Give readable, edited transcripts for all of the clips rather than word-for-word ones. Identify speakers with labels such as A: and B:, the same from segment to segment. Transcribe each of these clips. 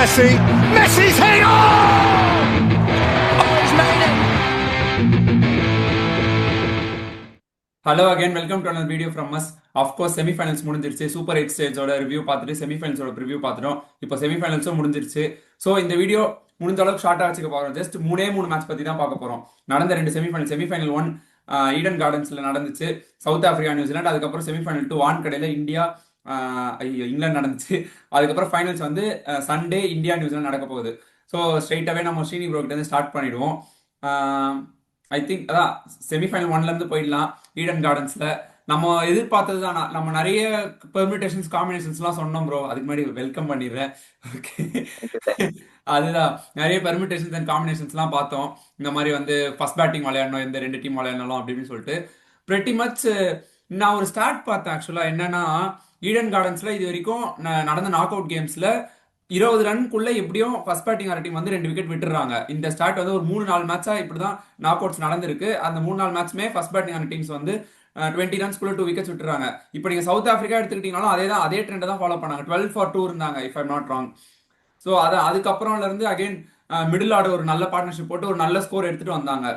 A: Messi. Messi's hit! Oh! Oh, he's made it!
B: Hello again welcome to another video from us. Of course semi-finals முடிஞ்சிருச்சு. Super eight ஸ்டேஜோட review பார்த்துட்டு செமிஃபைனல்ஸோட review பார்த்துட்டோம். இப்போ செமிஃபைனல்ஸும் முடிஞ்சிருச்சு. So இந்த video முடிஞ்ச அளவுக்கு ஷார்ட்டாக வச்சுக்க போகிறோம். ஜஸ்ட் மூணு மேட்ச் பற்றி தான் பார்க்க போகிறோம். நடந்த ரெண்டு செமிஃபைனல் ஒன் ஈடன் கார்டன்ஸில் நடந்துச்சு, சவுத் ஆஃப்ரிக்கா நியூசிலாந்து. அதுக்கப்புறம் செமிஃபைனல் டூ வான்கடையில் இந்தியா ஐயோ இங்கிலாந்து நடந்துச்சு. அதுக்கப்புறம் ஃபைனல்ஸ் வந்து சண்டே இந்தியா நியூசிலாந்து நடக்க போகுது. ஸோ ஸ்ட்ரைட்டாகவே நம்ம ஸ்ரீனி ப்ரோக்கிட்ட ஸ்டார்ட் பண்ணிடுவோம். ஐ திங்க் அதான் செமிஃபைனல் ஒன்லேருந்து போயிடலாம். ஈடன் கார்டன்ஸில் நம்ம எதிர்பார்த்தது தான். நம்ம நிறைய பெர்மிட்டேஷன்ஸ் காம்பினேஷன்ஸ்லாம் சொன்னோம் ப்ரோ. அதுக்கு முன்னாடி வெல்கம் பண்ணிடுறேன். ஓகே, அதுதான் நிறைய பெர்மிட்டேஷன்ஸ் அண்ட் காம்பினேஷன்ஸ்லாம் பார்த்தோம். இந்த மாதிரி வந்து ஃபர்ஸ்ட் பேட்டிங் விளையாடணும், எந்த ரெண்டு டீம் விளையாடணும் அப்படின்னு சொல்லிட்டு பிரெட்டி மச். நான் ஒரு ஸ்டார்ட் பார்த்தேன் ஆக்சுவலாக. என்னன்னா ஈடன் கார்டன்ஸில் இது வரைக்கும் நடந்த நாக் அவுட் கேம்ஸில் 20 ரன்குள்ள எப்படியும் ஃபர்ஸ்ட் பேட்டிங் ஆற டீம் வந்து 2 விக்கெட் விட்டுறாங்க. இந்த ஸ்டார்ட் வந்து ஒரு 3-4 மேட்சா இப்படிதான் நாக் அவுட்ஸ் நடந்திருக்கு. அந்த 3-4 மேட்ச்மே ஃபர்ஸ்ட் பேட்டிங் ஆன டீம்ஸ் வந்து 20 ரன்ஸ்குள்ள 2 விக்கெட்ஸ் விட்டுறாங்க. இப்போ நீங்க சவுத் ஆப்பிரிக்கா எடுத்துக்கிட்டீங்கனாலும் அதே ட்ரெண்டை தான் ஃபாலோ பண்ணாங்க. 12 for 2 இருந்தாங்க, if I'm not wrong. So அதுக்கப்புறம்ல இருந்து அகைன் மிடில் ஆர்டர் ஒரு நல்ல பார்ட்னர்ஷிப் போட்டு ஒரு நல்ல ஸ்கோர் எடுத்துட்டு வந்தாங்க.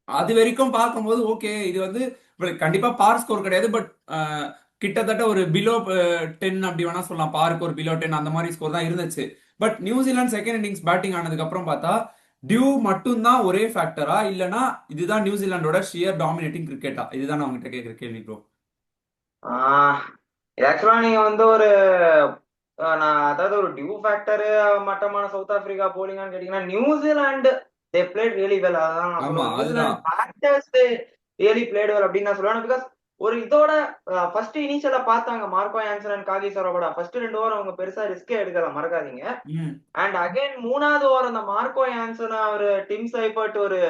B: அது வரைக்கும் பார்க்கும்போது ஓகே, இது வந்து கண்டிப்பா பார் ஸ்கோர் கிடையாது, பட் கிட்டத்தட்ட ஒரு பிலோ 10 அப்படி வேணா சொல்லலாம். பாருக்கு ஒரு பிலோ 10 அந்த மாதிரி ஸ்கோர் தான் இருந்துச்சு. But New Zealand second innings batting ஆனதுக்கு அப்புறம் பார்த்தா டியூ மட்டும்தான் ஒரே ஃபேக்டரா, இல்லனா இதுதான் நியூசிலாண்டோட ஷியர் டாமினேட்டிங் கிரிக்கெட்டா? இதுதான் நான் உங்ககிட்ட கேட்கிற கேள்வி ப்ரோ.
C: ஆக்சுவலா நீங்க வந்து ஒரு நான் அதாவது ஒரு டியூ ஃபேக்டர் மட்டமான சவுத் ஆப்பிரிக்கா போலிங்கான்னு கேட்டீங்கன்னா, New Zealand they played really well. அதான் நான்
B: ஆமா,
C: சொல்லுவேன்.
B: அதுதான்.
C: New Zealand batters they really played well அப்படின்னு நான் சொல்லுவேன். பிகாஸ் ஒரு இதோட ஃபர்ஸ்ட் இனிஷியலா பார்த்தாங்க Marco Jansen and Kagiso Rabada. First 2 over அவங்க பெருசா ரிஸ்கே எடுக்கல, மறக்காதீங்க. அண்ட் அகைன் 3வது ஓவர் அந்த மார்க்கோ ஆன்சன் ஒரு டிம் சைபர்ட் ஒரு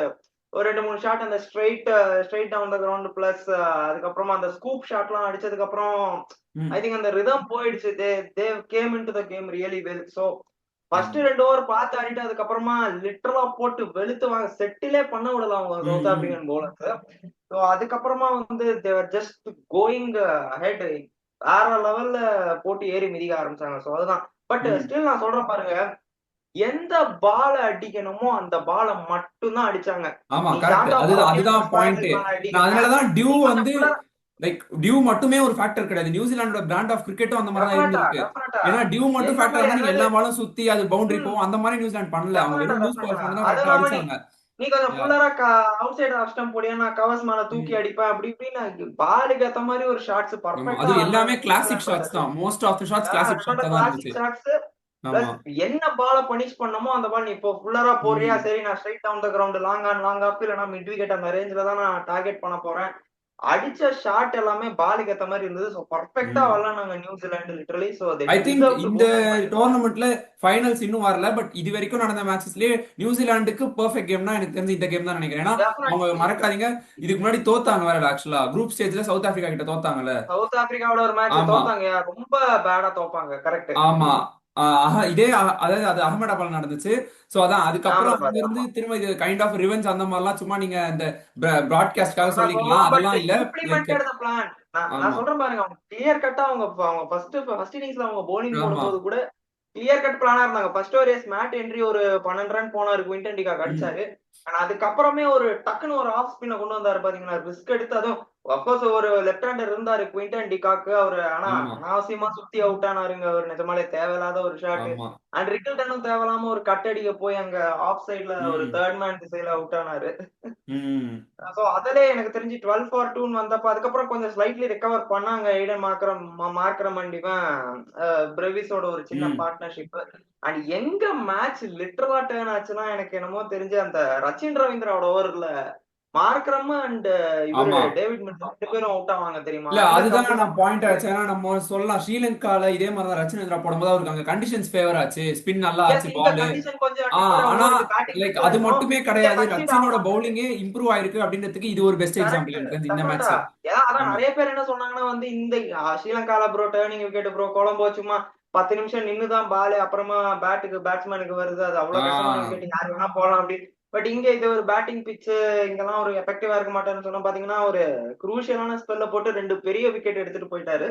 C: 2-3 ஷாட் அந்த straight down the ground plus அதுக்கப்புறமா அந்த ஸ்கூப் ஷாட்லாம் அடிச்சதுக்கு அப்புறம் ஐ திங்க் அந்த ரிதம் போயிடுச்சு. They came into the game really well. So first 2 over பார்த்து ஆடிட்டு அதுக்கப்புறமா லிட்டரலா போட்டு வெளுத்து வாங்க, செட்டிலே பண்ண விடலாம் அவங்க சவுத் ஆப்பிரிக்கன் பவுலர்ஸ். ஸோ அதுக்கப்புறமா வந்து தேவர் ஜஸ்ட் கோயிங் ஹெட், வேற லெவல்ல போட்டு ஏறி மிதிக்க ஆரம்பிச்சாங்க. ஸோ அதுதான். பட் ஸ்டில் நான் சொல்றேன் பாருங்க, எந்த பால அடிக்கணுமோ அந்த பால மட்டும் தான் அடிச்சாங்க.
B: ஆமா, கரெக்ட். அதுதான் பாயிண்ட். அதனாலதான் டியூ வந்து லைக் டியூ மட்டுமே ஒரு ஃபேக்டர் கிடையாது. நியூசிலாண்டோட பிராண்ட் ஆஃப் கிரிக்கெட்டும் அந்த மாதிரி தான் இருந்திருக்கு. ஏன்னா டியூ மட்டும் ஃபேக்டர் இருந்தா நீங்க எல்லா பாலும் சுத்தி அது பவுண்டரி போகும். அந்த மாதிரி நியூசிலாந்து பண்ணல. அவங்க வெறும் லூஸ் பால்ஸ் மட்டும் தான் கரெக்டா அடிச்சாங்க.
C: நீ கொஞ்சம் ஃபுல்லரா அவுட் சைடு ஆஃப் ஸ்டம்ப் போடியா, நான் கவர்ஸ் மேல தூக்கி அடிப்பேன் அப்படி இப்படின்னு பாலுக்கு ஏத்த மாதிரி ஒரு ஷாட்ஸ் பர்ஃபெக்ட்டா.
B: அது எல்லாமே கிளாசிக் ஷாட்ஸ் தான். Most of the shots classic shots தான் இருந்துச்சு.
C: என்ன பால பனிஷ் பண்ணமோ அந்த பால் நீ இப்போ ஃபுல்லரா போறியா, சரி நான் straight down the ground long on long off இல்லனா மிட் விக்கெட் அந்த ரேஞ்சில தான் நான் டார்கெட் பண்ண போறேன். அடிச்ச ஷாட் எல்லாமே பாலுக்கு ஏத்த மாதிரி இருந்தது. சோ பர்ஃபெக்ட்டா விளையாடுனாங்க New Zealand literally. So
B: I think இந்த டோர்னமெண்ட்ல ஃபைனல்ஸ் இன்னும் வரல, பட் இது வரைக்கும் நடந்த மேட்சஸ்லயே நியூசிலாந்துக்கு பெர்ஃபெக்ட் கேம்னா எனக்கு தெரிஞ்சு இந்த கேம் தான் நினைக்கிறேன். ஏன்னா அவங்க மறக்காதீங்க, இதுக்கு முன்னாடி தோத்தாங்க வேற. ஆக்சுவலா குரூப் ஸ்டேஜ்ல சவுத் ஆப்பிரிக்கா கிட்ட தோத்தாங்கல்ல.
C: சவுத் ஆப்பிரிக்காவோட ஒரு மேட்ச் தோத்தாங்க, ரொம்ப பேடா தோப்பாங்க. கரெக்ட்.
B: ஆமா, அதாவது அது அகமதாபாத்ல நடந்துச்சு. சோ அதான் அதுக்கப்புறம் அங்க இருந்து திரும்ப இது கைண்ட் ஆஃப் ரிவெஞ்ச் அந்த மாதிரிலாம் சும்மா நீங்க இந்த பிராட்காஸ்ட்காக சொல்லிக்கலாம், அதெல்லாம் இல்ல.
C: நான் சொல்றேன் பாருங்க, அவங்க கிளியர் கட்டா அவங்க ஃபர்ஸ்ட் இன்னிங்ஸ்ல அவங்க போலிங் போடும்போது கூட கிளியர் கட் பிளானா இருந்தாங்க. ஃபர்ஸ்ட் ஒரு மேட் என்ட்ரி ஒரு 12 ரன் போனாரு, குவிண்டன் டிகாக் அடிச்சாரு. ஆனா அதுக்கப்புறமே ஒரு டக்குன்னு ஒரு ஆஃப் ஸ்பின்ன கொண்டு வந்தாரு பாத்தீங்கன்னா, ரிஸ்க் எடுத்து. அதுவும் அப்கோர்ஸ் ஒரு லெஃப்ட் ஹேண்டர் இருந்தாரு குவிண்டன் டிகாக். அவரு ஆனா அனாவசியமா சுத்தி அவுட் ஆனாருங்க. அவர் நிஜமாலே தேவையில்லாத ஒரு ஷாட். அண்ட் ரிக்கில்டனும் தேவையில்லாம ஒரு கட் அடிக்க போய் அங்க ஆஃப் சைட்ல ஒரு தேர்ட் மேன் திசையில அவுட் ஆனாரு. சோ அதுல எனக்கு தெரிஞ்சு 12 for 2 வந்தப்ப அதுக்கப்புறம் கொஞ்சம் ஸ்லைட்லி ரெக்கவர் பண்ணாங்க ஈடன் மார்க்ரம் அண்ட் இவன் பிரெவிஸோட ஒரு சின்ன பார்ட்னர்ஷிப். அண்ட் எங்க மேட்ச் லிட்டரலா டர்ன் ஆச்சுன்னா, எனக்கு என்னமோ தெரிஞ்சு அந்த ரச்சின் ரவீந்திராவோட ஓவர்ல மார்க்ரம் அண்ட் இவரு டேவிட் மில்டன் 2 பேரும் அவுட் ஆவாங்க தெரியுமா?
B: இல்ல, அதுதான் நான் பாயிண்ட் ஆச்சு. ஏன்னா நம்ம சொல்லலாம் ஸ்ரீலங்கால இதே மாதிரி தான் ரச்சின் போடும்போது அவருக்கு அங்க கண்டிஷன்ஸ் ஃபேவர் ஆச்சு, ஸ்பின் நல்லா ஆச்சு பால். ஆனா லைக் அது மட்டுமே கிடையாது, ரச்சினோட பவுலிங்கே இம்ப்ரூவ் ஆயிருக்கு அப்படின்றதுக்கு இது ஒரு பெஸ்ட் எக்ஸாம்பிள் எனக்கு இந்த மேட்ச்.
C: அதான் நிறைய பேர் என்ன சொன்னாங்கன்னா வந்து இந்த ஸ்ரீலங்கால bro turning wicket bro, Colombo சும்மா 10 நிமிஷம் நின்னுதான் பால் அப்புறமா பேட்ஸ்மேனுக்கு வருது, அது அவ்வளவு கஷ்டமான விக்கெட், யாரு வேணா போலாம் அப்படி. பட் இங்க இது ஒரு பேட்டிங் பிச்சு, இங்கெல்லாம் ஒரு எஃபெக்டிவா இருக்க மாட்டேன்னு சொன்னா பாத்தீங்கன்னா ஒரு குரூஷியலான ஸ்பெல்ல போட்டு 2 பெரிய விக்கெட் எடுத்துட்டு போயிட்டாரு.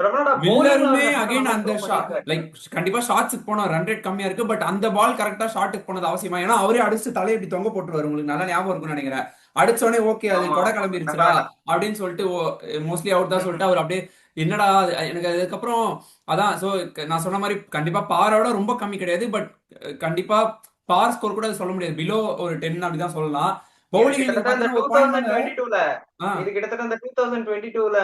C: ரமணோட bowlingல
B: மில்லருமே
C: அவர்
B: அகைன்
C: நல்லா
B: அந்த
C: improve பண்ணியிருக்காரு.
B: லைக் கண்டிப்பா ஷாட்ஸுக்கு போன ரன் ரேட் கம்மியா இருக்கு, பட் அந்த பால் கரெக்டா ஷாட்டுக்கு போனது அவசியமா, ஏன்னா அவரே அடிச்சு தலையை இப்படி தொங்க போட்டுருவாரு, உங்களுக்கு நல்லா ஞாபகம் இருக்கும்னு நினைக்கிறேன். அடிச்சோடனே ஓகே அது
C: ஆமா
B: கொடை
C: ஆமா
B: கிளம்பிருச்சுடா
C: டெஃபினட்டா.
B: அப்படின்னு சொல்லிட்டு மோஸ்ட்லி அவுட் தான் சொல்லிட்டு அவர் அப்படியே என்னடா எனக்கு அதுக்கப்புறம் அதான். ஸோ நான் சொன்ன மாதிரி கண்டிப்பா பாரோட ரொம்ப கம்மி கிடையாது, பட் கண்டிப்பா பார் ஸ்கோர் கூட சொல்ல முடியாது, பிலோ ஒரு 10 அப்படிதான் சொல்லலாம்.
C: இது
B: பவுலிங்ல நீங்க
C: கிட்டத்தட்ட இந்த
B: பாத்தீங்கன்னா ஒரு பாயிண்ட் மேல
C: 2022ல
B: ஆ
C: இது கிட்டத்தட்ட இந்த 2022ல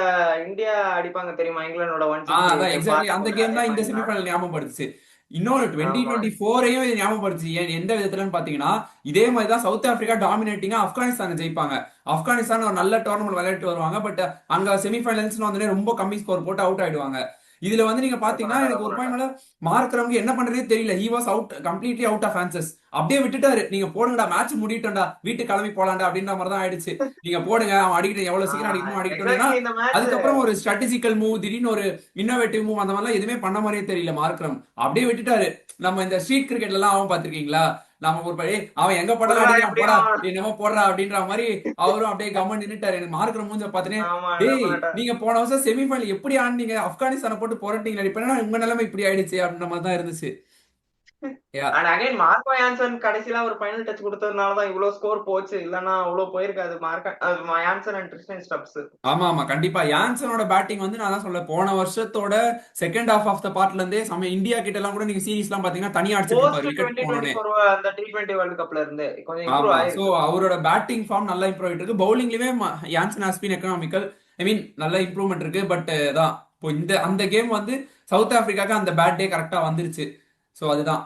C: இந்தியா அடிப்பாங்க தெரியுமா இங்கிலாந்தோட 168
B: அதான் எக்ஸாக்ட்லி அந்த
C: பார்க்கல
B: கேம்
C: அதே
B: தான் இந்த
C: மாதிரி தான்.
B: செமிஃபைனல் ஞாபகப்படுத்துச்சு. இன்னொரு
C: ஆமா
B: 2024ஐயும் இது ஞாபகப்படுத்துச்சு. எந்த விதத்துலன்னு பாத்தீங்கன்னா இதே மாதிரி தான் சவுத் ஆப்பிரிக்கா டாமினேட்டிங்கா ஆப்கானிஸ்தான் ஜெயிப்பாங்க. ஆப்கானிஸ்தான் ஒரு நல்ல டோர்னமெண்ட் விளையாட்டு வருவாங்க, பட் அங்க செமிஃபைனல்ஸ்னு வந்து ரொம்ப கம்மி ஸ்கோர் போட்டு அவுட் ஆயிடுவாங்க. இதுல வந்து நீங்க பாத்தீங்கன்னா
C: டெஃபினட்டா
B: எனக்கு ஒரு
C: டெஃபினட்டா.
B: பாயிண்ட் மேல மார்க்ரம்க்கு என்ன பண்றதே தெரியல. He was out, completely out of answers. அப்படியே விட்டுட்டாரு, நீங்க போடுங்கடா மேட்ச் முடிட்டோம்டா வீட்டு கிளம்பி போலாம்டா அப்படின்ற மாதிரி தான் ஆயிடுச்சு. நீங்க போடுங்க, அவன் அடிக்கணும் எவ்வளவு சீக்கிரம் அடிக்கணும் அடிக்கணும்னா.
C: எக்ஸாக்ட்லி இந்த மேட்ச்.
B: அதுக்கப்புறம் ஒரு ஸ்ட்ராட்டஜிக்கல் மூவ், திடீர்னு ஒரு இன்னோவேட்டிவ் மூவ் அந்த மாதிரிலாம் எதுவுமே பண்ண மாதிரியே தெரியல மார்க்ரம். அப்படியே விட்டுட்டாரு. நம்ம இந்த ஸ்ட்ரீட் கிரிக்கெட்ல எல்லாம் அவன் பாத்திருக்கீங்களா, நம்ம ஒரு படி அவன் எங்க போட்டாலும்
C: புடுறா
B: அடிக்கிறான் போடா
C: எப்படியும்.
B: என்னமோ போடுறா அப்படின்ற மாதிரி அவரும் அப்படியே கம்மன் நின்னுட்டாரு. எனக்கு மார்க்ரம் மூஞ்ச பாத்துனே
C: ஆமா
B: டேய்
C: டெஃபினட்டா.
B: நீங்க போன வருஷம் செமிஃபைனல் எப்படி ஆனீங்க, ஆப்கானிஸ்தானை போட்டு புரட்டிங்களா, இப்ப என்ன உங்க நிலைமை இப்படி ஆயிடுச்சு அப்படின்ற மாதிரி தான் இருந்துச்சு. Yeah
C: and again Marco Jansen கடைசியில ஒரு ஃபைனல் டச் கொடுத்ததுனால தான் இவ்வளவு ஸ்கோர் போச்சு, இல்லன்னா அவ்வளவு போயிருக்காது மார்க்க யான்சன் அண்ட் கிறிஸ்டியன் ஸ்டப்ஸ்.
B: ஆமா ஆமா கண்டிப்பா யான்சனோட பேட்டிங் வந்து நான் தான் சொல்ல, போன வருஷத்தோட செகண்ட் ஹாஃப் ஆஃப் த பார்ட்ல இருந்தே நம்ம இந்தியா கிட்ட எல்லாம் கூட நீங்க சீரிஸ் எல்லாம் பாத்தீங்கன்னா தனியா அடிச்சிட்டு
C: போஸ்ட்
B: இருப்பாரு விக்கெட் போனோடனே.
C: 2024 அந்த T20 வேர்ல்ட் கப்ல இருந்து கொஞ்சம் இம்ப்ரூவ்
B: ஆமா சோ
C: ஆயிருக்கு.
B: அவரோட பேட்டிங் ஃபார்ம் நல்லா இம்ப்ரூவ் ஆயிட்டு இருக்கு, பவுலிங்லயுமே யான்சன் ஹாஸ் பீன் எக்கனாமிக்கல். ஐ மீன் நல்ல இம்ப்ரூவ்மெண்ட் இருக்கு, பட் தான் இப்போ இந்த அந்த கேம் வந்து சவுத் ஆப்பிரிக்காக்கு அந்த பேட் டே கரெக்டா வந்துருச்சு. சோ அதுதான்.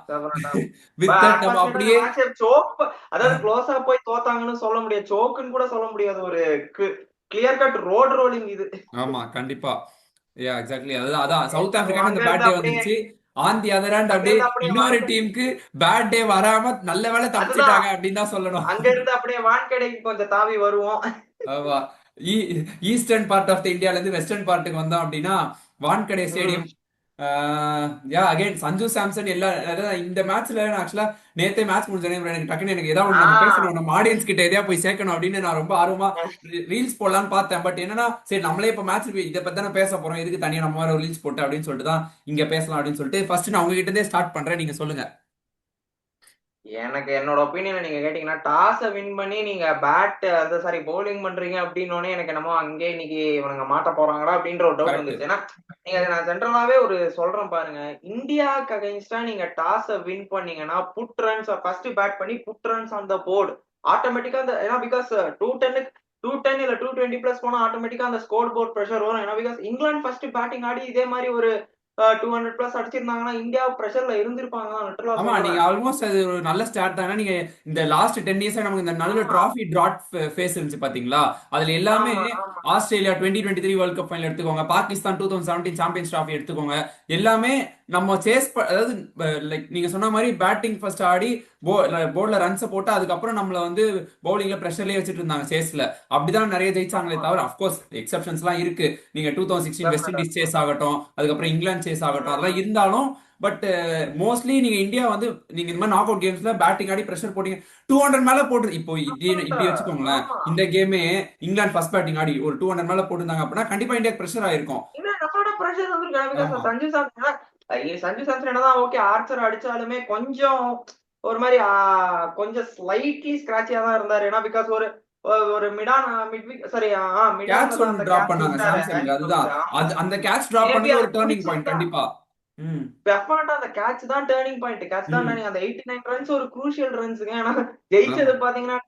B: வித் தட் நம்ம
C: அன்பார்ச்சுனேட்டா இந்த
B: அப்படியே
C: மேட்ச் சோக், அதாவது க்ளோஸா போய் தோத்தாங்கன்னு சொல்ல முடியாது, சோக்குன்னு கூட சொல்ல முடியாது, ஒரு கிளியர் கட் ரோட் ரோலிங் இது.
B: ஆமா கண்டிப்பா. யா எக்ஸாக்ட்லி அதான் அதான் சவுத்
C: So,
B: ஆப்பிரிக்காக்கு
C: அங்க
B: அந்த பேட்
C: இருந்து
B: டே
C: அப்படியே
B: வந்துருச்சு. ஆன் தி அதர் ஹேண்ட்
C: அங்க
B: அப்படியே
C: இருந்து அப்படியே
B: இன்னொரு டீமுக்கு பேட் டே வராம நல்ல வேளை
C: அதுதான்
B: தப்பிச்சிட்டாங்க அப்படின்னு தான் சொல்லணும்.
C: அங்க இருந்து அப்படியே வான்கடைக்கு கொஞ்சம் தாவி வருவோம்.
B: ஆமா. ஈஸ்டர்ன் பார்ட் ஆஃப் த இந்தியால இருந்து வெஸ்டர்ன் பார்ட்டுக்கு வந்தோம் அப்படின்னா வான்கடே
C: ம்.
B: Stadium. Yeah again Sanju Samson எல்லா அதாவது இந்த மேட்ச்ல நான் ஆக்சுவலா நேத்தே மேட்ச் முடிஞ்சோடனே எனக்கு டக்குன்னு எனக்கு ஏதாவது ஒண்ணு நம்ம
C: ஆஹ்
B: பேசணும், நம்ம ஆடியன்ஸ் கிட்ட எதையா போய் சேர்க்கணும் அப்படின்னு நான் ரொம்ப ஆர்வமா ரீல்ஸ் போடலான்னு பார்த்தேன். பட் என்னன்னா சரி நம்மளே இப்ப மேட்ச் இதை பத்தி தானே பேச போறோம், எதுக்கு தனியா நம்ம வேற ரீல்ஸ் போட்டு அப்படின்னு சொல்லிட்டு தான் இங்க பேசலாம் அப்படின்னு சொல்லிட்டு ஃபர்ஸ்ட் நான் உங்ககிட்ட இருந்தே ஸ்டார்ட் பண்றேன், நீங்க சொல்லுங்க.
C: எனக்கு என்னோட ஒப்பீனியன் நீங்க கேட்டீங்கன்னா, டாஸ வின் பண்ணி நீங்க பேட் அது சாரி பவுலிங் பண்றீங்க அப்படின்னோடனே எனக்கு என்னமோ அங்கே இன்னைக்கு இவனுங்க மாட்ட போறாங்களா அப்படின்ற ஒரு டவுட்
B: கரெக்ட்.
C: வந்துச்சு. ஏன்னா நீங்க நான் ஜென்ரலாவே ஒரு சொல்றேன் பாருங்க, இந்தியாவுக்கு அகைன்ஸ்டா நீங்க டாஸ வின் பண்ணீங்கன்னா புட் ரன்ஸ் ஃபர்ஸ்ட் பேட் பண்ணி put runs on the board ஆட்டோமேட்டிக்கா அந்த, ஏன்னா பிகாஸ் 210 இல்ல 220 பிளஸ் போனா ஆட்டோமேட்டிக்கா அந்த ஸ்கோர் போர்ட் ப்ரெஷர் வரும். ஏன்னா பிகாஸ் இங்கிலாந்து ஃபர்ஸ்ட் பேட்டிங் ஆடி இதே மாதிரி ஒரு 200 பிளஸ் அடிச்சிருந்தாங்கன்னா இந்தியா ப்ரெஷர்ல இருந்திருப்பாங்க தான் லிட்டரலா
B: ஆமா நீங்க
C: சொல்றேன்.
B: ஆல்மோஸ்ட் அது ஒரு நல்ல ஸ்டார்ட் தானே. நீங்க இந்த லாஸ்ட் 10 இயர்ஸா நமக்கு இந்த நல்ல
C: ஆமா
B: டிராஃபி டிராட் ஃபேஸ் இருந்துச்சு பாத்தீங்களா, அதுல எல்லாமே
C: ஆமா ஆமா
B: ஆஸ்திரேலியா 2023 வேர்ல்ட் கப் ஃபைனல் எடுத்துக்கோங்க, பாகிஸ்தான் 2017 சாம்பியன்ஸ் டிராஃபி எடுத்துக்கோங்க, எல்லாமே நம்ம சேஸ் அதாவது லைக் நீங்க சொன்ன மாதிரி பேட்டிங் ஃபர்ஸ்ட் ஆடி போர்ட்ல ரன்ஸ் போட்டு அதுக்கப்புறம் நம்மள வந்து பவுலிங்ல பிரஷர்லயே வச்சுட்டு இருந்தாங்க சேஸ்ல. அப்படிதான் நிறைய ஜெயிச்சாங்களே தவிர அஃப்கோர்ஸ் எக்ஸப்ஷன்ஸ் எல்லாம் இருக்கு. நீங்க 2016 வெஸ்ட்
C: டெஃபினட்டா.
B: இண்டீஸ் சேஸ் ஆகட்டும், அதுக்கப்புறம் இங்கிலாந்து சேஸ் ஆகட்டும், அதெல்லாம்
C: ம்.
B: இருந்தாலும் பட் மோஸ்ட்லி நீங்க இந்தியா வந்து நீங்க இந்த மாதிரி நாக் அவுட் கேம்ஸ்ல பேட்டிங் ஆடி பிரஷர் போட்டீங்க 200 மேல போட்டு இப்போ
C: டெஃபினட்டா.
B: இப்படி வச்சுக்கோங்களேன்.
C: ஆமா.
B: இந்த கேமே இங்கிலாந்து ஃபர்ஸ்ட் பேட்டிங் ஆடி ஒரு 200 மேல போட்டுருந்தாங்க அப்படின்னா கண்டிப்பா இந்தியா பிரஷர் ஆயிருக்கும்.
C: இன்னும் நம்மளோட pressure வந்திருக்கு.
B: ஆமா
C: because சஞ்சு சாம்சன் என்னதான் ஓகே ஆர்ச்சர் அடிச்சாலுமே கொஞ்சம் ஒரு மாதிரி கொஞ்சம் ஸ்லைட்லி ஸ்கிராச்சியா தான் இருந்தாரு. ஏன்னா பிகாஸ் ஒரு ஒரு மிடான் மிட் சாரி மிடான்ல
B: கேட்ச்
C: தான்
B: ஒன்னு
C: அந்த
B: டிராப்
C: கேட்ச்
B: பண்ணாங்க
C: விட்டாரு.
B: சாம்சங், அதுதான்
C: ஆமா.
B: அது அந்த கேட்ச் டிராப்
C: மேபி
B: பண்ணது
C: அது
B: ஒரு டர்னிங் பாயிண்ட்
C: புடிச்சிருந்தா
B: கண்டிப்பா. ம்
C: டெஃபினட்டா அந்த கேட்ச் தான் டேர்னிங் பாயிண்ட். கேட்ச் தான்
B: ம்
C: turning. அந்த 89 ரன்ஸ் ஒரு குரூஷியல் ரன்ஸ்ங்க. ஆனா
B: ஆமா
C: ஜெயிச்சது பாத்தீங்கன்னா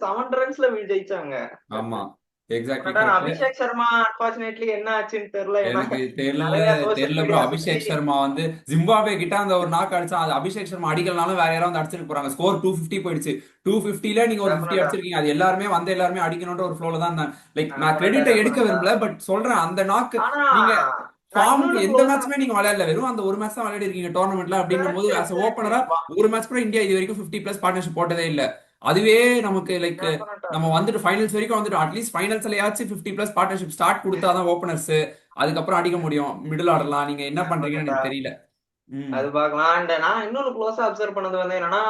C: 7 ரன்ஸ்ல ஜெயிச்சாங்க.
B: ஆமா exactly
C: but
B: correct.
C: Abhishek Sharma unfortunately என்ன ஆச்சுன்னு தெரியல. ஏன்னா
B: எனக்கு தெரியல
C: நிறைய சோசியல்
B: தெரியல ப்ரோ.
C: மீடியா சுத்தி
B: அபிஷேக் சர்மா வந்து ஜிம்பாப்வே கிட்ட அந்த ஒரு நாக் அடிச்சா அது அபிஷேக் சர்மா அடிக்கலனாலும் வேற யாராவது வந்து அடிச்சிட்டு போறாங்க. ஸ்கோர் 250 போயிடுச்சு. 250ல நீங்க ஒரு 50
C: டெஃபினட்டா.
B: அடிச்சிருக்கீங்க, அது எல்லாருமே வந்து எல்லாருமே அடிக்கணும்ன்ற ஒரு ஃப்ளோல தான் இருந்தாங்க. லைக் நான்
C: டெஃபினட்டா
B: கிரெடிட்டை எடுக்க
C: டெஃபினட்டா.
B: விரும்பல, பட் சொல்றேன் அந்த நாக்கு
C: ஆனா
B: நீங்க
C: நான்
B: ஃபார்முக்கு
C: இன்னொன்னு
B: எந்த
C: க்ளோஸா
B: மேட்ச்மே நீங்க விளையாடல, வெறும் அந்த ஒரு மேட்ச் தான் விளையாடி இருக்கீங்க டோர்னமெண்ட்ல அப்படின்னும் போது
C: கரெக்ட்
B: as a
C: எக்ஸாக்ட்லி
B: ஓப்பனரா ஒரு மேட்ச் கூட இந்தியா இது வரைக்கும் 50 பிளஸ் பார்ட்னர்ஷிப் போட்டதே இல்ல. அதுவே நமக்கு லைக்
C: டெஃபினட்டா.
B: நம்ம வந்துட்டு ஃபைனல்ஸ் வரைக்கும் வந்துட்டு அட்லீஸ்ட் ஃபைனல்ஸ்லயாச்சும் 50 பிளஸ் பார்ட்னர்ஷிப் ஸ்டார்ட் கொடுத்தாதான் ஓப்பனர்ஸ் அதுக்கப்புறம் அடிக்க முடியும். மிடில் ஆர்டர்லாம் நீங்க என்ன பண்றீங்கன்னு
C: டெஃபினட்டா
B: எனக்கு தெரியல. ம்
C: அது பார்க்கலாம். அண்ட் நான் இன்னொரு க்ளோஸா அப்சர்வ் பண்ணது வந்து என்னன்னா,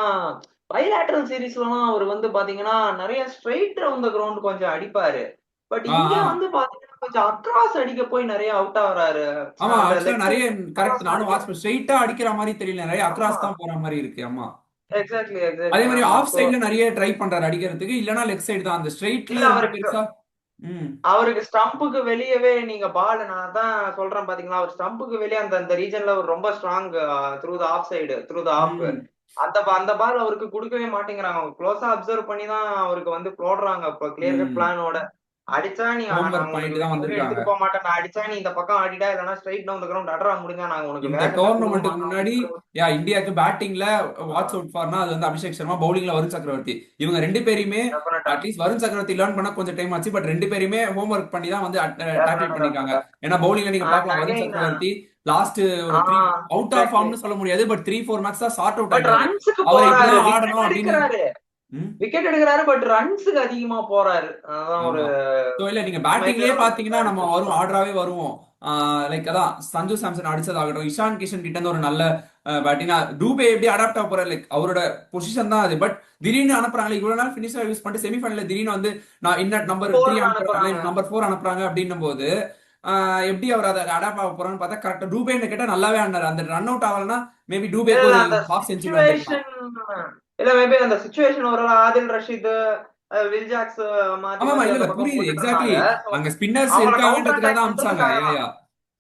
C: பைலேட்டரல் சீரிஸ்லாம் அவர் வந்து பாத்தீங்கன்னா நிறைய ஸ்ட்ரைட் ரவுண்ட் த கிரவுண்ட் கொஞ்சம் அடிப்பாரு. பட்
B: ஆ
C: இங்க
B: ஆ
C: வந்து பாத்தீங்கன்னா கொஞ்சம் அக்ராஸ் அடிக்க போய் நிறைய அவுட் ஆகுறாரு.
B: ஆமா
C: அந்த
B: ஆக்சுவலா
C: லெக்
B: நிறைய
C: சைடு
B: கரெக்ட்,
C: அக்ராஸ்
B: நானும்
C: அடிக்க.
B: வாட்ச் ஸ்ட்ரெயிட்டா அடிக்கிற மாதிரி தெரியல, நிறைய
C: ஆமா,
B: அக்ராஸ் தான் போற மாதிரி இருக்கு. ஆமா
C: எக்ஸாக்ட்லி
B: அதே
C: எக்ஸாக்ட்லி.
B: மாதிரி
C: ஆமா.
B: ஆஃப்
C: சோ
B: சைடுல நிறைய ட்ரை பண்றாரு அடிக்கிறதுக்கு, இல்லனா லெக் சைடு தான், அந்த
C: இல்ல
B: ஸ்ட்ரெயிட்ல ரொம்ப
C: அவருக்கு
B: பெருசா. ம்
C: அவருக்கு ஸ்டம்புக்கு வெளியவே நீங்க பால், நான் தான் சொல்றேன் பாத்தீங்களா, அவர் ஸ்டம்புக்கு வெளியே அந்த அந்த ரீஜன்ல அவர் ரொம்ப strong. Through the off side, through the off.
B: ம்
C: அந்த பால் அவருக்கு கொடுக்கவே மாட்டேங்கிறாங்க. அவங்க க்ளோஸா அப்சர்வ் பண்ணி தான் அவருக்கு வந்து போடுறாங்க. இப்போ கிளியர் கட்
B: ம்
C: பிளானோட அடிச்சா நீ
B: ஹோம்
C: நாங்க
B: ஒர்க்
C: உனக்கு
B: பண்ணிட்டு தான்
C: இவரு
B: வந்திருக்காங்க.
C: எடுத்துட்டு போக மாட்டேன், நான் அடிச்சா நீ இந்த பக்கம் ஆடிடா, இல்லைன்னா ஸ்ட்ரைட் டவுன் த கிரவுண்ட் அட்ரா முடிஞ்சா நாங்க உனக்கு
B: இந்த
C: வேகமே கொடுக்க
B: டோர்னமெண்ட்டுக்கு
C: மாட்டோம்
B: முன்னாடி
C: அப்படின்ற ஒரு.
B: இந்தியாவுக்கு பேட்டிங்ல வாட்ச் அவுட் ஃபார்னா அது வந்து அபிஷேக் சர்மா, பவுலிங்ல வருண் சக்கரவர்த்தி. இவங்க ரெண்டு பேருமே
C: டெஃபினட்டா
B: அட்லீஸ்ட் வருண் சக்கரவர்த்தி லேர்ன் பண்ண கொஞ்சம் டைம் ஆச்சு, பட் ரெண்டு பேருமே ஹோம் ஒர்க் பண்ணி தான் வந்து டேக்கிள்
C: டெஃபினட்டா
B: பண்ணிருக்காங்க.
C: டெஃபினட்டா.
B: ஏன்னா பவுலிங்ல நீங்க பார்க்கலாம், வருண்
C: அகைன்
B: சக்கரவர்த்தி லாஸ்ட் ஒரு த்ரீ அவுட் ஆஃப்
C: எக்ஸாக்ட்லி.
B: ஃபார்ம்னு சொல்ல முடியாது, பட் 3-4 மேட்ச் தான் ஷார்ட் அவுட்
C: பட்
B: ஆயிட்டாரு.
C: ரன்ஸுக்கு
B: அவரை
C: போறாரு,
B: இப்படிதான் ஆடணும்
C: விக்கெட்
B: அப்படின்னு.
C: எடுக்கிறாரு,
B: ம்
C: விக்கெட் எடுக்கிறாரு, பட் ரன்ஸுக்கு அதிகமா போறாரு. அதான் ஒரு
B: ஆமா. சோ இல்ல நீங்க பேட்டிங்லயே
C: மேஜரான ஒரு
B: பாத்தீங்கன்னா
C: இதா
B: நம்ம
C: இருக்கு.
B: வரும் ஆர்டராவே வருவோம். லைக் அதான் சஞ்சு சாம்சன் அடிச்சதாகட்டும், இஷான் கிஷன் கிட்ட இருந்து ஒரு நல்ல பேட்டிங். டூபே எப்படி அடாப்ட் ஆக போறாரு, லைக் அவரோட பொசிஷன் தான் அது. பட் திடீர்னு அனுப்புறாங்க, இவ்வளவு நாள் பினிஷர் யூஸ் பண்ணிட்டு செமிஃபைனல்ல திடீர்னு வந்து நான் இன்னட் நம்பர் 3
C: 4
B: அனுப்புறாங்க,
C: அனுப்புறாங்க.
B: நம்பர் 4 அனுப்புறாங்க அப்படின்னும் போது எப்படி அவர் அதை அடாப்ட் ஆக போறான்னு பார்த்தா கரெக்டா டூபேன்னு கேட்டா நல்லாவே ஆடினாரு. அந்த ரன் அவுட் ஆகலன்னா மேபி
C: இல்ல
B: டூபேக்கு
C: இல்ல
B: ஒரு
C: அந்த
B: ஹாஃப் செஞ்சுரி வந்திருக்கலாம்.
C: சிச்சுவேஷன், இல்ல மேபி அந்த சிச்சுவேஷன் ஒரு ஆதில் ரஷீத், வில் ஜாக்ஸ் மாத்தி
B: ஆமா
C: மாத்தி
B: இல்ல
C: அந்த
B: இல்ல
C: பக்கம்
B: புரியுது எக்ஸாக்ட்லி.
C: போட்டுட்டு so
B: அங்க ஸ்பின்னர்ஸ்
C: அவங்கள கவுண்டர்
B: இருக்காங்கன்றதுக்காக
C: அட்டாக்
B: தான் அமிச்சாங்க.
C: பண்றதுக்காக தான்.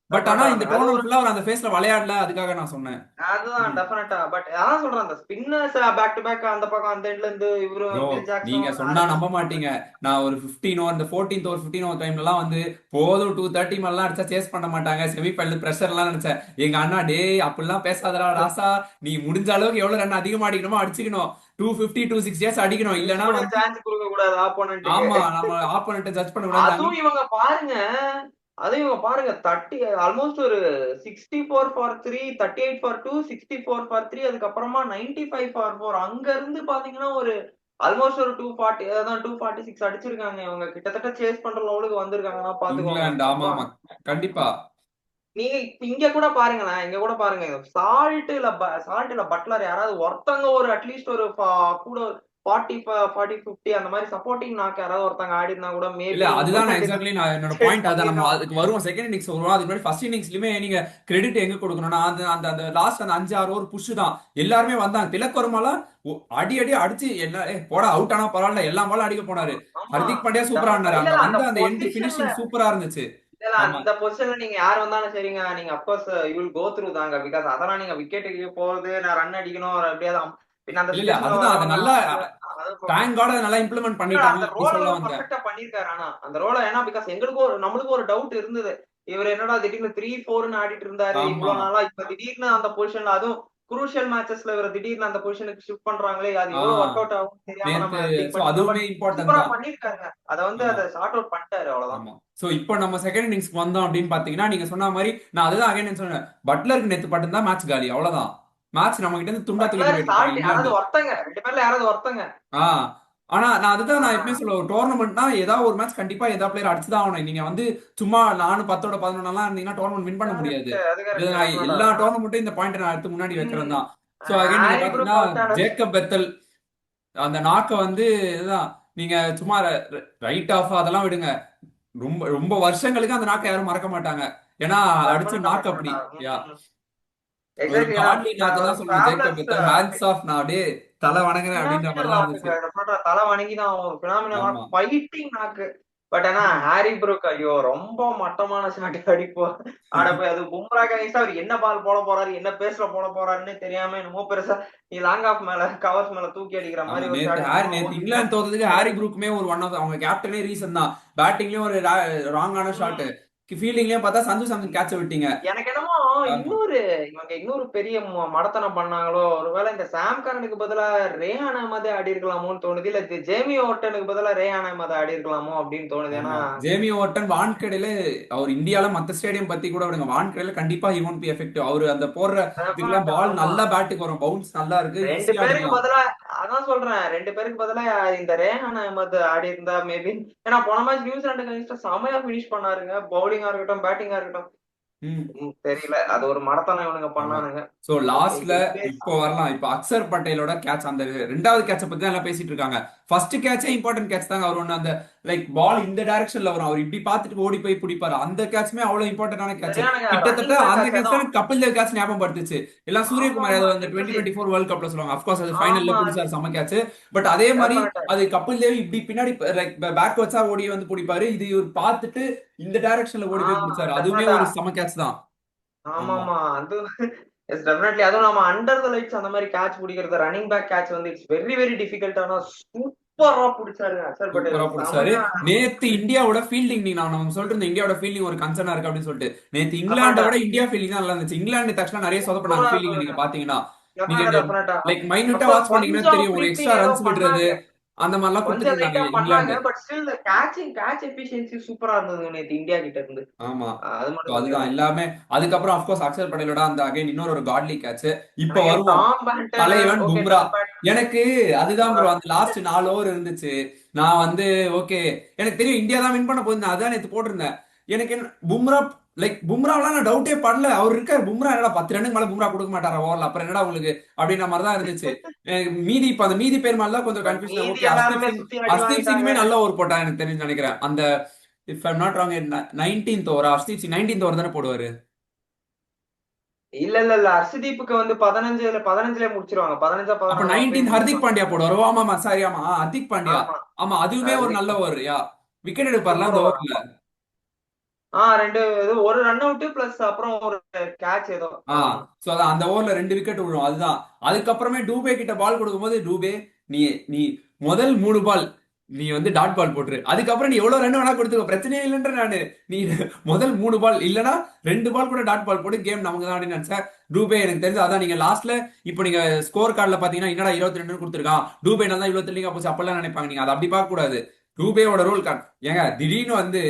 B: பட் ஆனா இந்த
C: அது
B: டோர்னமெண்ட்
C: ஒரு,
B: ஃபுல்லா அவர் அந்த ஃபேஸ்ல விளையாடல, அதுக்காக நான் சொன்னேன்.
C: அதுதான்
B: ம்.
C: டெஃபினட்டா. பட் அதான் சொல்றேன், அந்த ஸ்பின்னர்ஸ் பேக் டு பேக் அந்த பக்கம் அந்த எண்ட்ல இருந்து இவரு
B: ப்ரோ
C: வில்
B: நீங்க
C: ஜாக்ஸும்
B: சொன்னா
C: ஆதில்
B: நம்ப
C: ரஷீதும்.
B: மாட்டீங்க. நான் ஒரு 15 ஓவர், இந்த 14th ஓவர் 15 ஓவர் டைம்லலாம் வந்து போதும் 230 மேலாம் அடிச்சா சேஸ் பண்ண மாட்டாங்க, செமிஃபைனல் பிரஷர்லாம் நினைச்சேன். எங்க அண்ணா டேய் அப்படிலாம் பேசாதடா ராசா, நீ முடிஞ்ச அளவுக்கு எவ்வளவு ரன் அதிகமா அடிக்கணுமோ அடிச்சுக்கணும், 250 260 அடிக்கணும்,
C: நீ
B: இல்லனா
C: கூட
B: வந்து
C: சான்ஸ் கொடுக்க கூடாது ஆப்போனன்ட்டுக்கு.
B: ஆமா நம்ம ஆப்போனண்ட்டை ஜட்ஜ் பண்ண கூடாது.
C: அதுவும் இவங்க பாருங்க, அதுவும் இவங்க பாருங்க, 30 ஆல்மோஸ்ட் ஒரு 64 ஃபார் 3, 38 ஃபார் 2, 64 ஃபார் 3, அதுக்கப்புறமா 95 ஃபார் 4. அங்க இருந்து பாத்தீங்கன்னா ஒரு ஆல்மோஸ்ட் ஒரு 240, அதான் 246 அடிச்சிருக்காங்க. இவங்க கிட்டத்தட்ட சேஸ் பண்ற லெவலுக்கு வந்திருக்காங்கன்னா பாத்துக்கோங்க.
B: இங்கிலாந்து ஆமா
C: அப்பா,
B: ஆமா கண்டிப்பா.
C: நீங்க இப்ப இங்க கூட பாருங்களேன், இங்க கூட பாருங்க, சால்ட் இல்ல பட்லர் யாராவது ஒருத்தங்க ஒரு அட்லீஸ்ட் ஒரு கூட 40 40 50 அந்த மாதிரி சப்போர்ட்டிங் நாக்கு யாராவது ஒருத்தங்க ஆடி இருந்தா கூட
B: இல்ல
C: மேபி
B: அதுதான் நான் எக்ஸாக்ட்லி நான் என்னோட
C: சேஸ்
B: பாயிண்ட் அதான். நம்ம
C: பண்ணிருக்கலாம்.
B: அதுக்கு வருவோம், செகண்ட் இன்னிங்ஸ் வருவோம். அதுக்கு முன்னாடி ஃபர்ஸ்ட் இன்னிங்ஸ்லயுமே நீங்க கிரெடிட் எங்க கொடுக்கணும்னா அந்த அந்த அந்த லாஸ்ட் அந்த 5-6 ஓவர் புஷ் தான். எல்லாருமே வந்தாங்க. திலக் வர்மாலாம் அடி அடி அடிச்சு எல்லா போடா அவுட் ஆனா பரவாயில்ல எல்லா பாலும் அடிக்க போனாரு.
C: ஆமா.
B: ஹர்திக் பாண்டியா சூப்பரா ஆடினாரு.
C: இல்ல
B: அங்க
C: இல்ல அந்த
B: வந்து அந்த எண்ட்
C: பொசிஷன்ல,
B: பினிஷிங் சூப்பரா இருந்துச்சு.
C: இல்ல
B: ஆமா
C: அந்த பொசிஷன்ல நீங்க யார் வந்தாலும் சரிங்க, நீங்க of course you will go through தாங்க. பிகாஸ் அதெல்லாம் நீங்க விக்கெட்டுக்கு போறது, நான் ரன் அடிக்கணும் எப்படியாவது பின்ன அந்த
B: இல்ல இல்ல
C: சுச்சுவேஷன்ல
B: அதுதான் அதை
C: வர்றவங்க
B: நல்லா
C: அது
B: தேங்க் காட் அதை நல்லா இம்ப்ளிமெண்ட்
C: இல்ல
B: பண்ணிட்டாங்க
C: அந்த
B: அப்படி
C: ரோல்
B: சொல்ல
C: அவர்
B: வந்தேன்.
C: பெர்ஃபெக்ட்டா பண்ணிருக்காரு. ஆனா அந்த ரோல ஏன்னா பிகாஸ் எங்களுக்கும் நம்மளுக்கும் ஒரு டவுட் இருந்தது. இவர் என்னடா திடீர்னு 3-4ன்னு ஆடிட்டு இருந்தாரு
B: ஆமா
C: இவ்வளவு நாளா, இப்ப திடீர்னு அந்த பொசிஷன்ல, அதுவும் குரூஷியல் மேட்சஸ்ல இவர் திடீர்னு அந்த பொசிஷனுக்கு ஷிஃப்ட் பண்றாங்களே, அது எவ்வளவு
B: ஆஹ்
C: ஒர்க் அவுட் ஆகும் தெரியாம
B: நேத்து
C: நம்ம திங்க்
B: சோ
C: பண்ணிட்டு இருந்தோம்.
B: அதுவுமே
C: பட்
B: இம்பார்ட்டன்ட்
C: சூப்பரா
B: தான்.
C: பண்ணிருக்காங்க. அத வந்து
B: ஆமா
C: அதை ஷார்ட் அவுட் பண்ணிட்டாரு, அவ்வளவுதான்.
B: ஆமா சோ இப்போ நம்ம செகண்ட் இன்னிங்ஸ்க்கு வந்தோம் அப்படின்னு பாத்தீங்கன்னா, நீங்க சொன்ன மாதிரி நான் அதுதான் அகைன் சொன்னேன். பட்லருக்கு நேத்து பட்டு மேட்ச் காலி, அவ்வளவுதான். மேட்ச் நம்ம கிட்ட இருந்து துண்டா தூக்கிட்டு
C: பட்லர்,
B: போயிட்டு இருப்பாங்க
C: சால்ட் யாராவது
B: இங்கிலாந்து.
C: ஒருத்தங்க, 2 பேர்ல யாராவது ஒருத்தங்க.
B: ஆஹ் ஆனா நான் அதுதான் நான் எப்பவுமே
C: ஆஹ்
B: சொல்லுவேன், டோர்னமெண்ட்னா ஏதாவது ஒரு மேட்ச் கண்டிப்பா ஏதாவது பிளேயர் அடிச்சுதான் ஆகணும். நீங்க வந்து சும்மா 4 10 11 எல்லாம் இருந்தீங்கன்னா டோர்னமெண்ட் வின் பண்ண முடியாது.
C: அது
B: இது
C: கரெக்ட்
B: நான்
C: டெஃபினட்டா.
B: எல்லா டோர்னமெண்ட்டும் இந்த பாயிண்ட் நான் எடுத்து முன்னாடி வைக்கிறேன்
C: ம்
B: தான். சோ அகைன் நீங்க
C: ஹாரி
B: பாத்தீங்கன்னா
C: ப்ரூக் அவுட் ஆன.
B: ஜேக்கப் பெத்தல் அந்த நாக்க வந்து இதுதான், நீங்க சும்மா ரைட் ஆஃப் அதெல்லாம் விடுங்க, ரொம்ப ரொம்ப வருஷங்களுக்கு அந்த நாக்கை யாரும் மறக்க மாட்டாங்க. ஏன்னா அடிச்ச
C: டெஃபினட்டா
B: நாக்கு அப்படி.
C: டெஃபினட்டா.
B: யா ஒரு
C: எக்ஸாக்ட்லி. ஏன்னா
B: காட்லி நாக்கு
C: ஒரு
B: தான் சொல்லணும் Jacob
C: fabulous
B: Bethell. Hands off, நான் அப்படியே தலை வணங்குறேன் அப்படின்ற மாதிரி
C: பினாமினல்
B: தான்
C: நாக்குங்க.
B: இருந்துச்சு.
C: டெஃபினட்டா தலை வணங்கி தான் ஆகணும். பினாமினல்
B: ஆமா
C: நாக்கு, ஃபைட்டிங் நாக்கு. பட் ஆனா ஹாரி ப்ரூக் ஐயோ ரொம்ப மட்டமான ஷாட் அடிப்போம். ஆட போய் அது பும்ராக்கு அகைன்ஸ்டா அவர் என்ன பால் போட போறாரு, என்ன பேஸ்ல போட போறாருன்னு தெரியாம என்னமோ பெருசா நீ லாங் ஆஃப் மேல கவர்ஸ் மேல தூக்கி அடிக்கிற
B: ஆமா
C: மாதிரி ஒரு ஷாட்
B: நேத்து இங்கிலாந்து தோத்ததுக்கு ஹாரி ப்ரூக்குமே ஒரு ஒன் ஆஃப் அவங்க கேப்டனே ரீசன் தான். பேட்டிங்லயும் ஒரு ராங்கான ஷாட், ஃபீல்டிங்லயும் பார்த்தா சஞ்சு சாம்சன் கேட்ச விட்டீங்க.
C: எனக்கு என்னமோ
B: ஆமா
C: இன்னொரு பெரிய மடத்தனம் பண்ணாங்களோ. ஒருவேளை இந்த சாம் கரனுக்கு பதிலா ரேஹான் அஹ்மதே ஆடி இருக்கலாமோன்னு தோணுது. இல்ல ஜேமி ஓட்டனுக்கு பதிலா ரேஹான் அஹ்மத் ஆடி இருக்கலாமோ அப்படின்னு தோணுது. ஏன்னா
B: ஆமா ஜேமி ஓட்டன் வான்கடையில, அவர் இந்தியால மத்த ஸ்டேடியம் பத்தி கூட விடுங்க, வான்கடையில கண்டிப்பா ஹி ஒன்ட் பி எஃபெக்டிவ். அவரு அந்த போடுற இதுக்கெல்லாம் பால்
C: ஆமா,
B: நல்லா பேட்டுக்கு வரும், பவுன்ஸ் நல்லா இருக்கு,
C: ரெண்டு
B: ஈஸியா
C: பேருக்கு
B: அடிக்கலாம்.
C: பதிலா, அதான் சொல்றேன், 2 பேருக்கு பதிலா இந்த ரேஹான் அஹ்மத் ஆடி இருந்தா மேபி. ஏன்னா போன மேட்ச் நியூசிலாந்துக்கு அகைன்ஸ்டா செமையா பினிஷ் பண்ணாருங்க, பவுலிங்கா இருக்கட்டும் பேட்டிங்கா இருக்கட்டும்.
B: ம்
C: தெரியல, அது ஒரு மடத்தனம் இவனுங்க
B: ஆமா
C: பண்ணானுங்க.
B: சோ
C: ஓகே,
B: லாஸ்ட்ல
C: எனிவேஸ்.
B: இப்போ வரலாம். இப்போ அக்சர் பட்டேலோட கேட்ச், அந்த ரெண்டாவது கேட்ச பத்தி தான் எல்லாம் பேசிட்டு இருக்காங்க. ஃபர்ஸ்ட் கேட்சே இம்பார்ட்டன்ட் கேட்ச் தாங்க. அவர் ஒண்ணு அந்த லைக் பால் இந்த டைரக்ஷன்ல வரும், அவர் இப்படி பார்த்துட்டு ஓடி போய் பிடிப்பாரு, அந்த கேட்ச்மே அவ்வளவு இம்பார்ட்டன்டான கேட்ச்.
C: சரியான
B: கிட்டத்தட்ட
C: ரன்னிங் பேக்
B: அந்த
C: கேட்ச்
B: கேட்ச்
C: அதுவும்.
B: தான் கபில் தேவ் கேட்ச் ஞாபகம் படுத்துச்சு. எல்லாம்
C: ஆமா
B: சூரியகுமார்
C: ஆமா
B: யாதவ் அந்த
C: லிட்டரலி.
B: 2024 வேர்ல்ட் கப்ல சொல்லுவாங்க. அப்கோர்ஸ் அது ஃபைனல்ல
C: ஆமா
B: பிடிச்சாரு செம கேட்ச். பட் அதே மாதிரி
C: டெஃபினட்டா.
B: அது கபில் தேவ் இப்படி பின்னாடி லைக் பேக் வச்சா ஓடி வந்து பிடிப்பாரு, இது இவர் பார்த்துட்டு இந்த டைரக்ஷன்ல ஓடி போய் பிடிச்சாரு, அதுவுமே
C: டெஃபினட்டா.
B: ஒரு செம கேட்ச் தான்.
C: ஆமா
B: ஆமா
C: ஆமா அது எஸ் டெஃபினெட்லி. அதுவும் நம்ம அண்டர் த லைட்ஸ் அந்த மாதிரி கேட்ச் பிடிக்கிறது, ரன்னிங் பேக் கேட்ச் வந்து இட்ஸ் வெரி வெரி டிஃபிகல்ட். ஆனா சூப்பரா பிடிச்சாருங்க அக்ஷர்
B: சூப்பரா
C: பட்டேல்,
B: பிடிச்சாரு.
C: செமையா.
B: நேத்து இந்தியாவோட ஃபீல்டிங், நீ நான் நம்ம சொல்லிட்டு இருந்தேன் இந்தியாவோட ஃபீல்டிங் ஒரு கன்சர்னா இருக்கு அப்படின்னு சொல்லிட்டு. நேத்து இங்கிலாண்டை
C: டெஃபினட்டா
B: விட இந்தியா ஃபீல்டிங் தான் நல்லா இருந்துச்சு. இங்கிலாந்து ஆக்சுவலா நிறைய சொதப்பினாங்க
C: சூப்பரா
B: ஃபீல்டிங்,
C: இருந்ததுங்க.
B: நீங்க பாத்தீங்கன்னா. நீங்க
C: டெஃபினட்டா டெஃபினட்டா.
B: லைக் மைனூட்டா
C: அப்கோர்ஸ்
B: வாட்ச் பண்ணீங்கன்னா
C: கொஞ்சம்
B: தெரியும், ஒரு எக்ஸ்ட்ரா
C: ஃபிளிப்பிங் ஏதோ
B: ரன்ஸ் விடுறது
C: பண்ணாங்க,
B: அந்த மாதிரிலாம்
C: கொஞ்சம்
B: கொடுத்துட்டு இருந்தாங்க
C: லைட்டா பண்ணாங்க.
B: England.
C: But still catch efficiency சூப்பரா இருந்தது நேத்து இந்தியா கிட்ட இருந்து.
B: ஆமா,
C: அது
B: So
C: மட்டும்
B: அதுதான்
C: சொல்லிடலாம்.
B: எல்லாமே. அதுக்கப்புறம் அப்கோர்ஸ் அக்ஷர் பட்டேலோட அந்த அகைன் இன்னொரு ஒரு காட்லி கேட்ச். இப்ப
C: எனக்கு
B: வருவோம்,
C: டாம் பேண்டன்,
B: தலைவன்
C: ஓகே
B: பும்ரா.
C: Tom Banton.
B: எனக்கு அதுதான் ப்ரோ, அந்த லாஸ்ட் 4 ஓவர் இருந்துச்சு. நான் வந்து ஓகே, எனக்கு தெரியும் இந்தியா தான் வின் பண்ண போகுது, நான் அதான் நேத்து போட்டிருந்தேன். எனக்கு என்ன பும்ரா, லைக் பும்ராவெல்லாம் நான் டவுட்டே பண்ணல. அவர் இருக்காரு, பும்ரா என்னடா 10 ரன்னுக்கு மேல பும்ரா கொடுக்க மாட்டாரா ஓவர்ல, அப்புறம் என்னடா உங்களுக்கு அப்படின்ற மாதிரி தான் இருந்துச்சு. எனக்கு மீதி இப்ப அந்த மீதி பேர் மேல தான் கொஞ்சம்
C: பட்
B: கன்ஃபியூஷன்.
C: மீதி
B: ஓகே,
C: எல்லாருமே சுத்தி அடி
B: ஹர்ஷ்தீப்
C: வாங்கிட்டாங்க.
B: சிங்குமே நல்ல ஓவர் போட்டா எனக்கு தெரிஞ்சு நினைக்கிறேன். அந்த if I'm not wrong 19th over Harshdeep Singh 19th over தானே போடுவாரு.
C: இல்ல இல்ல இல்ல ஹர்ஷதீப்புக்கு வந்து 15ல முடிச்சிருவாங்க. 15
B: அப்ப
C: 16 அப்பயே
B: 19th ஹர்திக்
C: முடிச்சிருவாங்க.
B: பாண்டியா போடுவாரு. ஓ, ஆமா ஆமா சாரி, ஆமா ஹர்திக் பாண்டியா.
C: ஆமா
B: ஆமா, அதுவுமே ஒரு
C: ஹர்திக்
B: நல்ல ஓவர் யா. விக்கெட் எடுப்பார்ல
C: சூப்பர்
B: அந்த
C: ஓவர்.
B: ஓவர்ல.
C: ரெண்டு இது ஒரு ரன் அவுட் பிளஸ் அப்புறம் ஒரு கேட்ச் ஏதோ.
B: ஆ சோ அதான் அந்த ஓவர்ல 2 விக்கெட் விழும். அதுதான். அதுக்கப்புறமே டூபே கிட்ட பால் கொடுக்கும்போது, டூபே நீ நீ முதல் 3 பால் நீ வந்து டாட் பால் போட்டுரு, அதுக்கப்புறம் நீ எவ்வளவு ரன் வேணா கொடுத்துக்கோ, பிரச்சனையே இல்லைன்ற நானு. நீ முதல் 3 பால் இல்லனா 2 பால் கூட டாட் பால் போட்டு கேம் நமக்கு தான் அப்படின்னு நினைச்சேன். டூபே எனக்கு தெரிஞ்சு அதான் நீங்க லாஸ்ட்ல இப்போ நீங்க ஸ்கோர் கார்டுல பாத்தீங்கன்னா என்னடா 22 கொடுத்துருக்கான் டூபே, தான் இவ்வளவு தெளிவா போச்சு அப்பெல்லாம் நினைப்பாங்க. நீங்க அதை அப்படி பார்க்க கூடாது. டூபேவோட ரூல் கார்டு ஏங்க, திடீர்னு வந்து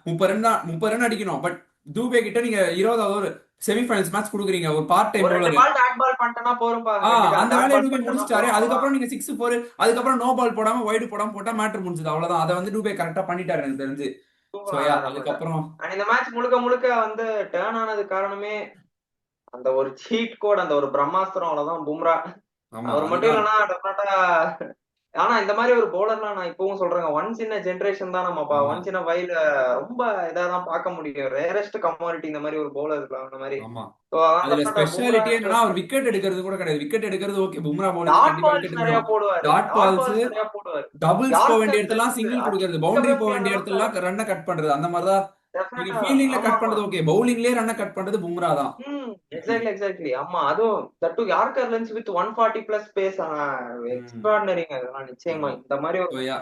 B: 30 ரன் தான், 30 ரன் அடிக்கணும். பட் டூபே கிட்ட நீங்க 20வது ஓவர் செமிஃபைனல்ஸ் மேட்ச் கொடுக்குறீங்க, ஒரு பார்ட் டைம்
C: ஒரு 2
B: பவுலர்.
C: பால் டாட் பால் பண்ணிட்டனா போரும்பா. 2
B: அந்த
C: டாட்
B: வேலையை
C: பால்
B: டூபே
C: பண்ணிட்டனா
B: முடிச்சிட்டாரு.
C: போரும் அவ்வளவுதான்.
B: அதுக்கப்புறம் நீங்க 6 4, அதுக்கப்புறம் நோ பால் போடாம வைடு போடாம போட்டா மேட்டர் முடிஞ்சது, அவ்வளவுதான். அதை வந்து டூபே கரெக்டா பண்ணிட்டாரு எனக்கு தெரிஞ்சு. சோ
C: சூப்பரா
B: யா,
C: ஆடுனாரு பட்.
B: அதுக்கப்புறம்
C: அண்ட் இந்த மேட்ச் முழுக்க முழுக்க வந்து டர்ன் ஆனது காரணமே அந்த ஒரு சீட் கோட், அந்த ஒரு பிரம்மாஸ்திரம், அவ்வளவுதான் பும்ரா.
B: ஆமா
C: அவர் மட்டும்
B: அதுதான்.
C: இல்லனா டெஃபினட்டா. ஆனா இந்த மாதிரி ஒரு பவுலர்லாம் நான் இப்பவும் சொல்றேங்க, ஒன்ஸ் இன் ஜெனரேஷன் தான் நம்ம
B: ஆமா
C: ஒன்ஸ் இன் வைல ரொம்ப இதாதான் பார்க்க முடியும். ரேரஸ்ட் கமாடிட்டி இந்த மாதிரி ஒரு பவுலர் இருக்கலாம் அந்த மாதிரி.
B: ஆமா
C: சோ அதான்
B: அதுல
C: டெஃபினட்டா பும்ரா
B: ஸ்பெஷாலிட்டி என்னன்னா அவர் விக்கெட் எடுக்கிறது கூட கிடையாது. விக்கெட் எடுக்கிறது ஓகே, பும்ரா பவுலிங்
C: டாட்
B: கண்டிப்பா
C: பால்ஸ்
B: விக்கெட்
C: நிறைய
B: எடுக்கணும்.
C: போடுவாரு.
B: டாட்
C: டாட்
B: பால்ஸ்,
C: பால்ஸ் நிறைய போடுவாரு.
B: டபுள்ஸ் போக வேண்டிய
C: யார்கர்
B: இடத்தெல்லாம்
C: சென்ஸ்
B: சிங்கிள் கொடுக்கறது, பவுண்டரி
C: அடிக்கவே
B: போக
C: முடியாத
B: வேண்டிய
C: அளவுக்கு
B: இடத்தெல்லாம் ரன்னை கட் பண்றது, அந்த மாதிரி தான். நீங்க
C: டெஃபினட்டா.
B: ஃபீல்டிங்ல
C: ஆமா
B: கட்
C: ஆமா.
B: பண்றது ஓகே, பவுலிங்லயே ரன்னை கட் பண்றது பும்ரா தான்.
C: Exactly exactly. ஆமா அதுவும் that to yorker lengths with 140 plus pace. எக்ஸ்ட்ராடினரிங்க அதெல்லாம் நிச்சயமா.
B: ஆமா
C: இந்த மாதிரி
B: So, yeah,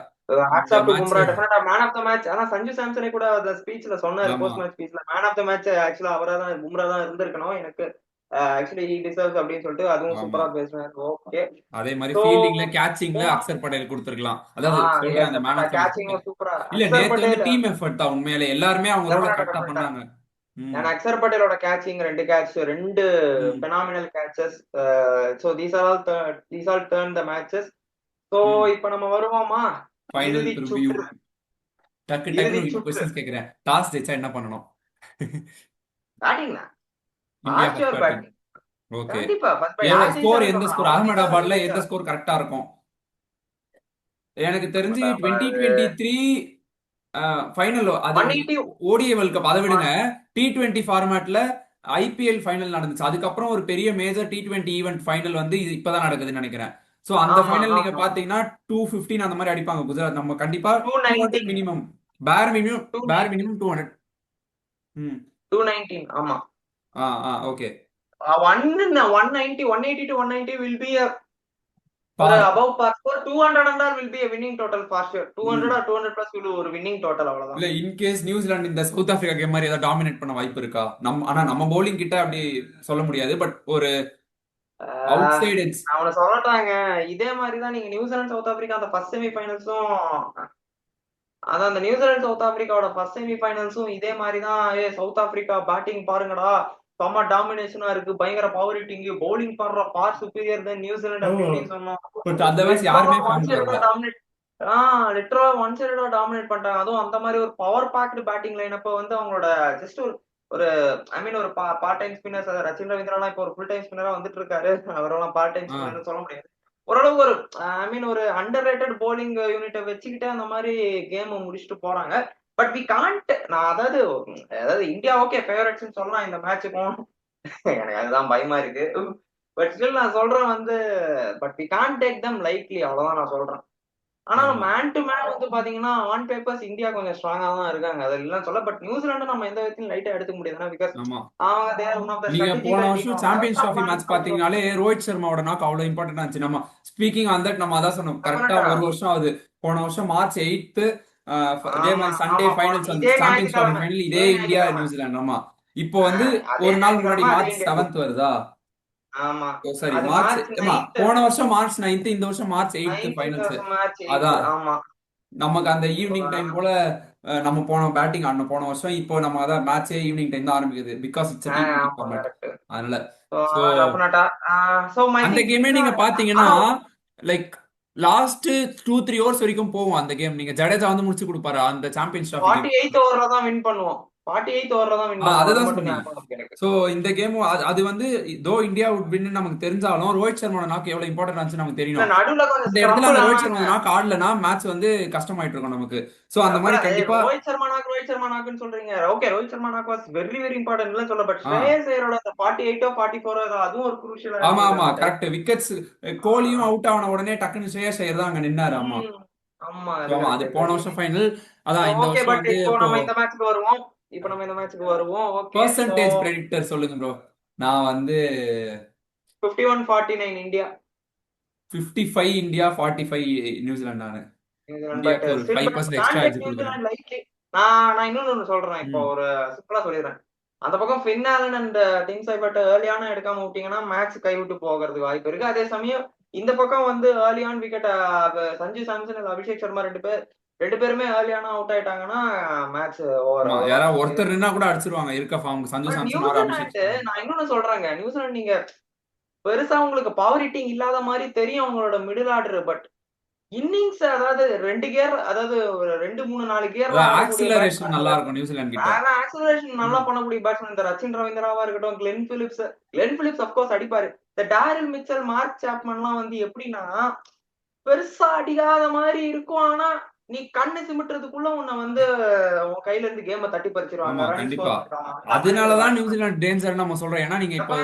C: ஹேட்ஸ்
B: இந்த
C: ஆஃப் டு
B: மேட்ச்.
C: பும்ரா, டெஃபினட்டா மேன் ஆஃப் த மேட்ச். ஆனா சஞ்சு சாம்சனே கூட அந்த ஸ்பீச்ல சொன்னாரு,
B: ஆமா
C: போஸ்ட் மேட்ச் ஸ்பீச்ல மேன் ஆஃப் த மேட்ச் ஆக்சுவலா அவரா தான், பும்ரா தான் இருந்திருக்கணும் எனக்கு. ஆக்சுவலி ஹி டிசர்வ்ஸ் அப்படின்னு சொல்லிட்டு அதுவும்
B: ஆமா
C: சூப்பரா பேசினாரு. ஓகே.
B: அதே மாதிரி
C: சோ
B: ஃபீல்டிங்ல கேட்சிங்ல அக்ஷர் பட்டேல் கொடுத்துருக்கலாம். அதாவது சொல்றேன்,
C: எஸ்
B: அந்த மேன்
C: டெஃபினட்டா
B: ஆஃப் த மேட்ச்.
C: கேட்சிங்கும் சூப்பரா
B: இல்ல
C: அக்சர்
B: நேத்து வந்து
C: பட்டேல்.
B: டீம் எஃபர்ட் தான் உண்மையிலே, எல்லாருமே அவங்க ரோல
C: டெஃபினட்டா
B: கரெக்டா
C: டெஃபினட்டா.
B: பண்ணாங்க. ம்
C: அண்ட் அக்சர் பட்டேலோட கேட்சிங் 2 கேட்ச், 2
B: ம்
C: phenomenal catches. So these all turn the matches. So
B: ம்
C: இப்ப நம்ம வருவோமா
B: ஃபைனல்
C: இறுதி
B: ப்ரிவ்யூ.
C: சுற்று. இறுதி
B: டக்குன்னு
C: சுற்று
B: கொஸ்டின்ஸ் கேக்குறேன். டாஸ் ஜெயிச்சா என்ன பண்ணணும்?
C: பேட்டிங் தான்.
B: India
C: fast
B: first
C: your
B: batting.
C: Batting.
B: Okay.
C: கண்டிப்பா ஃபர்ஸ்ட் பை
B: எவ்வளவு
C: யார்
B: ஸ்கோர்,
C: ஜெயிச்சாலும்
B: எந்த
C: சொல்லலாம்.
B: ஸ்கோர்
C: அவங்க ஜெயிச்சாலும்
B: அகமதாபாத்ல
C: ஜெயிச்சா.
B: எந்த ஸ்கோர் கரெக்டா இருக்கும்? எனக்கு தெரிஞ்சு
C: அகமதாபாத்
B: 2023 ஃபைனல், அது
C: 180.
B: ஓடிஐ வேர்ல்ட் கப் அதை விடுங்க. T20 ஃபார்மேட்ல ஐபிஎல் ஃபைனல் நடந்துச்சு. அதுக்கப்புறம் ஒரு பெரிய மேஜர் T20 ஈவென்ட் ஃபைனல் வந்து இது இப்பதான் நடக்குதுன்னு நினைக்கிறேன். சோ அந்த
C: ஆமா
B: ஃபைனல் நீங்க
C: ஆமா.
B: பாத்தீங்கன்னா 215 அந்த மாதிரி அடிப்பாங்க குஜராத். நம்ம கண்டிப்பா 200
C: 219.
B: மினிமம், பேர் மினிமம்,
C: 219.
B: 200. ம்
C: 219 ஆமா.
B: Okay.
C: 190 180 to 190 will be a ஒரு above par score. 200 and all will be a winning total for sure. 200 or 200 plus will ஒரு winning total அவ்வளவுதான்.
B: இல்ல இன்கேஸ் நியூசிலாந்து இந்த சவுத் ஆப்பிரிக்கா கேம் மாதிரி ஏதாவது டாமினேட் பண்ண வாய்ப்பு இருக்கா? ஆனா நம்ம பவுலிங் கிட்ட அப்படி சொல்ல முடியாது. பட் ஒரு அவுட் சைடு எட்ஜ்.
C: அவனை சொல்லட்டாங்க. இதே மாதிரிதான் நீங்க நியூசிலாந்து சவுத் ஆப்பிரிக்கா அந்த ஃபர்ஸ்ட் செமி ஃபைனல்ஸும், அதான் அந்த நியூசிலாந்து சவுத் ஆப்பிரிக்காவோட ஃபர்ஸ்ட் செமி ஃபைனல்ஸும் இதே மாதிரிதான். சவுத் ஆப்பிரிக்கா பேட்டிங் பாருங்கடா, செம்ம டாமினேஷனா இருக்கு, பயங்கர பவர் ஹிட்டிங், பவுலிங் பாடுற பார் சுப்பீரியர் தென் நியூசிலாந்து அப்படி இப்படின்னு சொன்னோம்.
B: பட் அதர்வைஸ் யாருமே ஃபார்ம் வரல.
C: டாமினேட் லிட்டரலா ஒன் சைடா டாமினேட் பண்ணிட்டாங்க. அதுவும் அந்த மாதிரி ஒரு பவர் பேக்டு பேட்டிங் லைனப்ப வந்து அவங்களோட ஜஸ்ட் ஒரு ஒரு ஐ மீன் ஒரு part time spinners, Rachin Ravindra இப்போ ஒரு ஃபுல் டைம் ஸ்பின்னரா வந்துட்டு இருக்காரு. அவரெல்லாம் பார்ட் டைம் ஸ்பின்னர்னு சொல்ல முடியாது. ஓரளவு ஒரு ஐ மீன் ஒரு அண்டர் ரேட்டட் போலிங் யூனிட்டை வச்சுக்கிட்டு அந்த மாதிரி கேம் முடிச்சுட்டு போறாங்க. பட் வி காண்ட் நான் அதாவது இந்தியா ஓகே ஃபேவரட்ஸ்னு சொல்லலாம் இந்த மேட்சுக்கும். எனக்கு அதுதான் பயமா இருக்கு. பட் ஸ்டில் நான் சொல்றேன் வந்து but we can't take them lightly, அவ்வளவுதான் நான் சொல்றேன். ஆனாலும்
B: ஆமா
C: மேன் டு மேன் வந்து பாத்தீங்கன்னா ஆன் பேப்பர்ஸ் இந்தியா கொஞ்சம் ஸ்ட்ராங்கா தான் இருக்காங்க, அது இல்லைன்னு சொல்ல. பட் நியூசிலாந்து நம்ம எந்த விதத்திலும் லைட்டா எடுத்துக்க முடியாது, பிகாஸ்
B: ஆமா.
C: அவங்க தேர் ஒன் ஆஃப் த
B: நீங்க போன
C: ஸ்ட்ராட்டஜிக்கல் டீம்.
B: வருஷம்
C: அவங்க
B: சாம்பியன்ஸ்
C: கரெக்டா
B: ட்ராஃபி
C: பிளான்
B: மேட்ச்
C: பண்ணி
B: பாத்தீங்கனாலே ரோஹித் சர்மாவோட நாக் அவ்வளவு இம்பார்ட்டன்டா இருந்துச்சு. நம்ம ஸ்பீக்கிங் ஆன் தட் நம்ம அதான் சொன்னோம். கரெக்டா
C: டெஃபினட்டா.
B: ஒரு வருஷம் ஆகுது. போன வருஷம் மார்ச் 8th இதே
C: ஆமா
B: மாதிரி சண்டே
C: ஆமா
B: ஃபைனல்ஸ் வந்து
C: இதே
B: சாம்பியன்ஸ் ட்ராஃபி
C: ஞாயிற்றுக்கிழமை,
B: ஃபைனல் இதே
C: இதே
B: இந்தியா
C: ஞாயிற்றுக்கிழமை.
B: நியூசிலாந்து. ஆமா இப்போ வந்து
C: அதே
B: ஒரு நாள் முன்னாடி
C: ஞாயிற்றுக்கிழமை அதே
B: மார்ச்
C: இந்தியா டீம்.
B: 7th வருதா?
C: ஆமா.
B: சாரி
C: அது
B: மார்ச்,
C: மார்ச்
B: ஆமா
C: 9th.
B: போன வருஷம் மார்ச் 9th, இந்த வருஷம் மார்ச் 8th
C: 9th இந்த
B: ஃபைனல்ஸ்.
C: வருஷம் மார்ச் 8th.
B: அதான்
C: ஆமா.
B: நமக்கு அந்த ஈவினிங் டைம் போல நம்ம போனோம் பேட்டிங் ஆடணும் போன வருஷம். இப்போ நம்ம அதான் மேட்சே ஈவினிங் டைம் தான் ஆரம்பிக்குது, பிகாஸ் இட்ஸ் டி20
C: ஆமா
B: ஃபார்மேட்.
C: கரெக்ட்.
B: அதனால
C: ஸோ
B: சோ
C: அதான் டெஃபினட்டா. ஸோ ஐ
B: அந்த
C: திங்க்
B: கேமே
C: இதுதான்.
B: நீங்க பாத்தீங்கன்னா
C: ஆனா
B: லைக் லாஸ்ட் 2-3 ஓவர்ஸ் வரைக்கும் போகும் அந்த கேம். நீங்க ஜடேஜா வந்து முடிச்சு கொடுப்பாரு அந்த சாம்பியன்ஸ் ட்ராஃபி கேம்.
C: 48th ஓவர்ல தான் வின் பண்ணுவோம். 48th ஓவர்ல தான் வின் பண்ணுவோம், அது
B: அதுதான்
C: மட்டும்
B: சொன்னேன்.
C: ஞாபகம் இருக்கு எனக்கு.
B: சோ இந்த கேம் அது வந்து தோ இந்தியா வுட் வின் நமக்கு தெரிஞ்சாலும் ரோஹித் சர்மாவோட நாக்கு எவ்வளவு இம்பார்ட்டன்ட் ஆச்சு நமக்கு
C: இல்ல
B: தெரியணும்.
C: நடுவுல கொஞ்சம்
B: அந்த இடத்துல
C: ஸ்க்ரம்பிள்
B: அந்த ரோஹித்
C: ஆனாங்க.
B: சர்மா நாக்கு ஆடலனா மேட்ச் வந்து கஷ்டமாயிட்டு இருக்கும் நமக்கு. சோ அந்த மாதிரி கண்டிப்பா
C: ரோஹித் சர்மா நாக்குன்னு சொல்றீங்க. ஓகே, ரோஹித் சர்மா நாக்கு வாஸ் வெரி வெரி இம்பார்ட்டன்ட் இல்ல சொல்ல. பட்
B: ஆ
C: ஸ்ரேயஸ் ஐயரோட அந்த 48 44 அதுவும் ஒரு குரூஷியலா
B: ஆமா
C: இருந்தது
B: ஆமா
C: அந்த டைம்.
B: கரெக்ட். விக்கெட்ஸ் கோலியும் அவுட் ஆன உடனே டக்குன்னு ஸ்ரேயஸ் ஐயர் தான் அங்க நின்னாரு. ஆமா
C: ஆமா
B: So,
C: அது
B: ஆமா அது
C: கரெக்ட்.
B: போன வருஷம் ஃபைனல். அதான் இந்த
C: ஓகே,
B: வருஷம்
C: பட்
B: வந்து
C: இப்போ
B: இப்போ
C: நம்ம இந்த மேட்ச்க்கு வருவோம். ஓகே. சோ
B: பெர்சன்டேஜ் ப்ரெடிக்டர் சொல்லுங்க ப்ரோ. நான் வந்து
C: 51-49 இந்தியா.
B: 55 India, 45 New Zealand. நானு
C: நியூசிலாந்து. பட்
B: இந்தியாவுக்கு ஒரு
C: ஸ்டில் பட்
B: 5% எக்ஸ்ட்ரா
C: கான்ட்
B: எட்ஜ் கொடுக்குறேன்.
C: New Zealand lightly. நான் இன்னொன்னு ஒண்ணு சொல்றேன். இப்போ
B: ம்
C: ஒரு சிம்பிளா சொல்லிடுறேன். அந்த பக்கம் ஃபின் ஆலன் அண்ட் டிம் சைபர்ட் ஏர்லியான எடுக்காம விட்டீங்கன்னா மேட்ச் கைவிட்டு போகிறதுக்கு வாய்ப்பு இருக்கு. அதே சமயம் இந்த பக்கம் வந்து ஏர்லியான் விக்கெட் சஞ்சு சாம்சன் இல்ல அபிஷேக் சர்மா ரெண்டு பேருமே ஏர்லியான அவுட் ஆயிட்டாங்கன்னா மேட்ச் ஓவர்,
B: ஆமா
C: அவ்வளவுதான்.
B: யாராவது ஒருத்தர் நின்னா கூட அடிச்சிருவாங்க இருக்க form Sanju
C: but
B: Samson or Abhishek
C: New Zealand
B: Sharma.
C: நான் இன்னொன்னு சொல்றேங்க. நியூசிலாந்து நீங்க பெருசா உங்களுக்கு பவர் ஹிட்டிங் இல்லாத மாதிரி தெரியும் அவங்களோட மிடில் ஆர்டர். பட் இன்னிங்ஸ் அதாவது 2 கியர், அதாவது ஒரு 2 3 4 கியர்ல
B: அதான்
C: ஆடக்கூடிய
B: ஆக்சிலரேஷன் நல்லா
C: பேட்ஸ்மேன்.
B: இருக்கும் நியூசிலாந்து கிட்ட.
C: வேற ஆக்சலரேஷன் நல்லா
B: ம்
C: பண்ணக்கூடிய பேட்ஸ்மேன் இந்த ரச்சின் ரவீந்திராவா இருக்கட்டும், கிளென் பிலிப்ஸ் அப்கோர்ஸ் அடிப்பாரு. இந்த டாரில் மிச்சல், மார்க் சாப்மன்லாம் வந்து எப்படின்னா பெருசா அடிக்காத மாதிரி இருக்கும். ஆனா நீ கண்ணு சிமிட்டுறதுக்குள்ள உன்னை வந்து உன் கையில இருந்து கேம தட்டி
B: ஆமா
C: பறிச்சிருவாங்க, ரன்
B: கண்டிப்பா.
C: ஸ்கோர் பண்ணிடுவாங்க
B: அதனாலதான்
C: பேட்ஸ்மேன்.
B: நியூசிலாந்து டேஞ்சர் நம்ம சொல்றோம். ஏன்னா நீங்க இப்போ